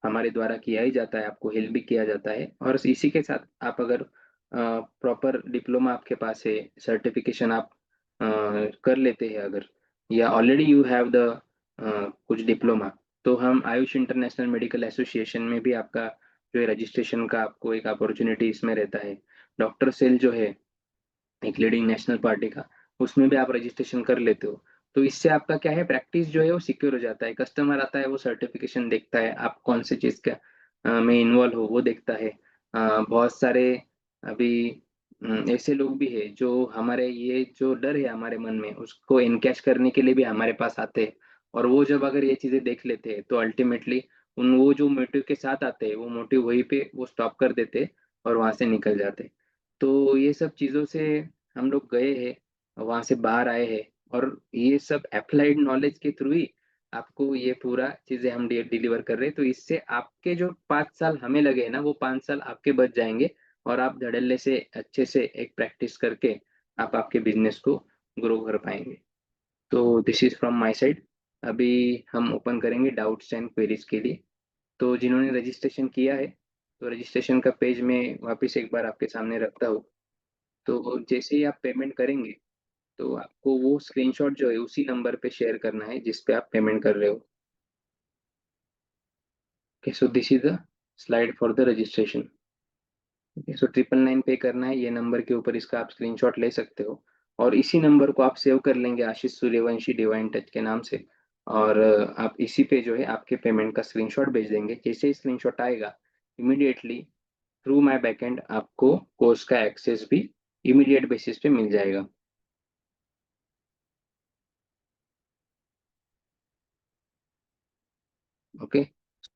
हमारे द्वारा किया ही जाता है, आपको हेल्प भी किया जाता है. और इसी के साथ आप अगर प्रॉपर डिप्लोमा आपके पास है, सर्टिफिकेशन आप कर लेते हैं अगर, या ऑलरेडी यू हैव द कुछ डिप्लोमा, तो हम आयुष इंटरनेशनल मेडिकल एसोसिएशन में भी आपका जो है रजिस्ट्रेशन का आपको एक अपॉर्चुनिटी इसमें रहता है. डॉक्टर सेल जो है एक लीडिंग नेशनल पार्टी का, उसमें भी आप रजिस्ट्रेशन कर लेते हो. तो इससे आपका क्या है, प्रैक्टिस जो है वो सिक्योर हो जाता है. कस्टमर आता है, वो सर्टिफिकेशन देखता है, आप कौन सी चीज़ का में इन्वॉल्व हो वो देखता है. बहुत सारे अभी ऐसे लोग भी है जो हमारे ये जो डर है हमारे मन में, उसको इनकैश करने के लिए भी हमारे पास आते हैं. और वो जब अगर ये चीज़ें देख लेते हैं, तो अल्टीमेटली उन वो जो मोटिव के साथ आते हैं, वो मोटिव वहीं पे वो स्टॉप कर देते हैं और वहाँ से निकल जाते हैं. तो ये सब चीज़ों से हम लोग गए हैं, वहाँ से बाहर आए हैं, और ये सब अप्लाइड नॉलेज के थ्रू ही आपको ये पूरा चीज़ें हम डिलीवर कर रहे हैं. तो इससे आपके जो 5 साल हमें लगे हैं ना, वो 5 साल आपके बच जाएंगे, और आप धड़ल्ले से अच्छे से एक प्रैक्टिस करके आप आपके बिजनेस को ग्रो कर पाएंगे. तो this is from my side. अभी हम ओपन करेंगे डाउट्स एंड क्वेरीज के लिए. तो जिन्होंने रजिस्ट्रेशन किया है, तो रजिस्ट्रेशन का पेज मैं वापस एक बार आपके सामने रखता हूँ. तो जैसे ही आप पेमेंट करेंगे, तो आपको वो स्क्रीनशॉट जो है उसी नंबर पे शेयर करना है जिस पे आप पेमेंट कर रहे हो. Okay, so this is the slide for the registration. Okay, so 999 pay करना है, ये नंबर के ऊपर इसका आप स्क्रीनशॉट ले सकते हो, और इसी नंबर को आप सेव कर लेंगे आशीष सूर्यवंशी डिवाइन टच के नाम से. और आप इसी पे जो है आपके पेमेंट का स्क्रीनशॉट भेज देंगे. जैसे ही स्क्रीनशॉट आएगा, इमीडिएटली थ्रू माय बैकएंड आपको कोर्स का एक्सेस भी इमीडिएट बेसिस पे मिल जाएगा. ओके,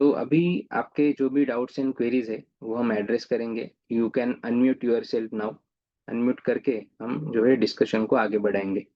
तो अभी आपके जो भी डाउट्स एंड क्वेरीज है वो हम एड्रेस करेंगे. You can unmute your self now. Unmute करके हम जो है डिस्कशन को आगे बढ़ाएंगे.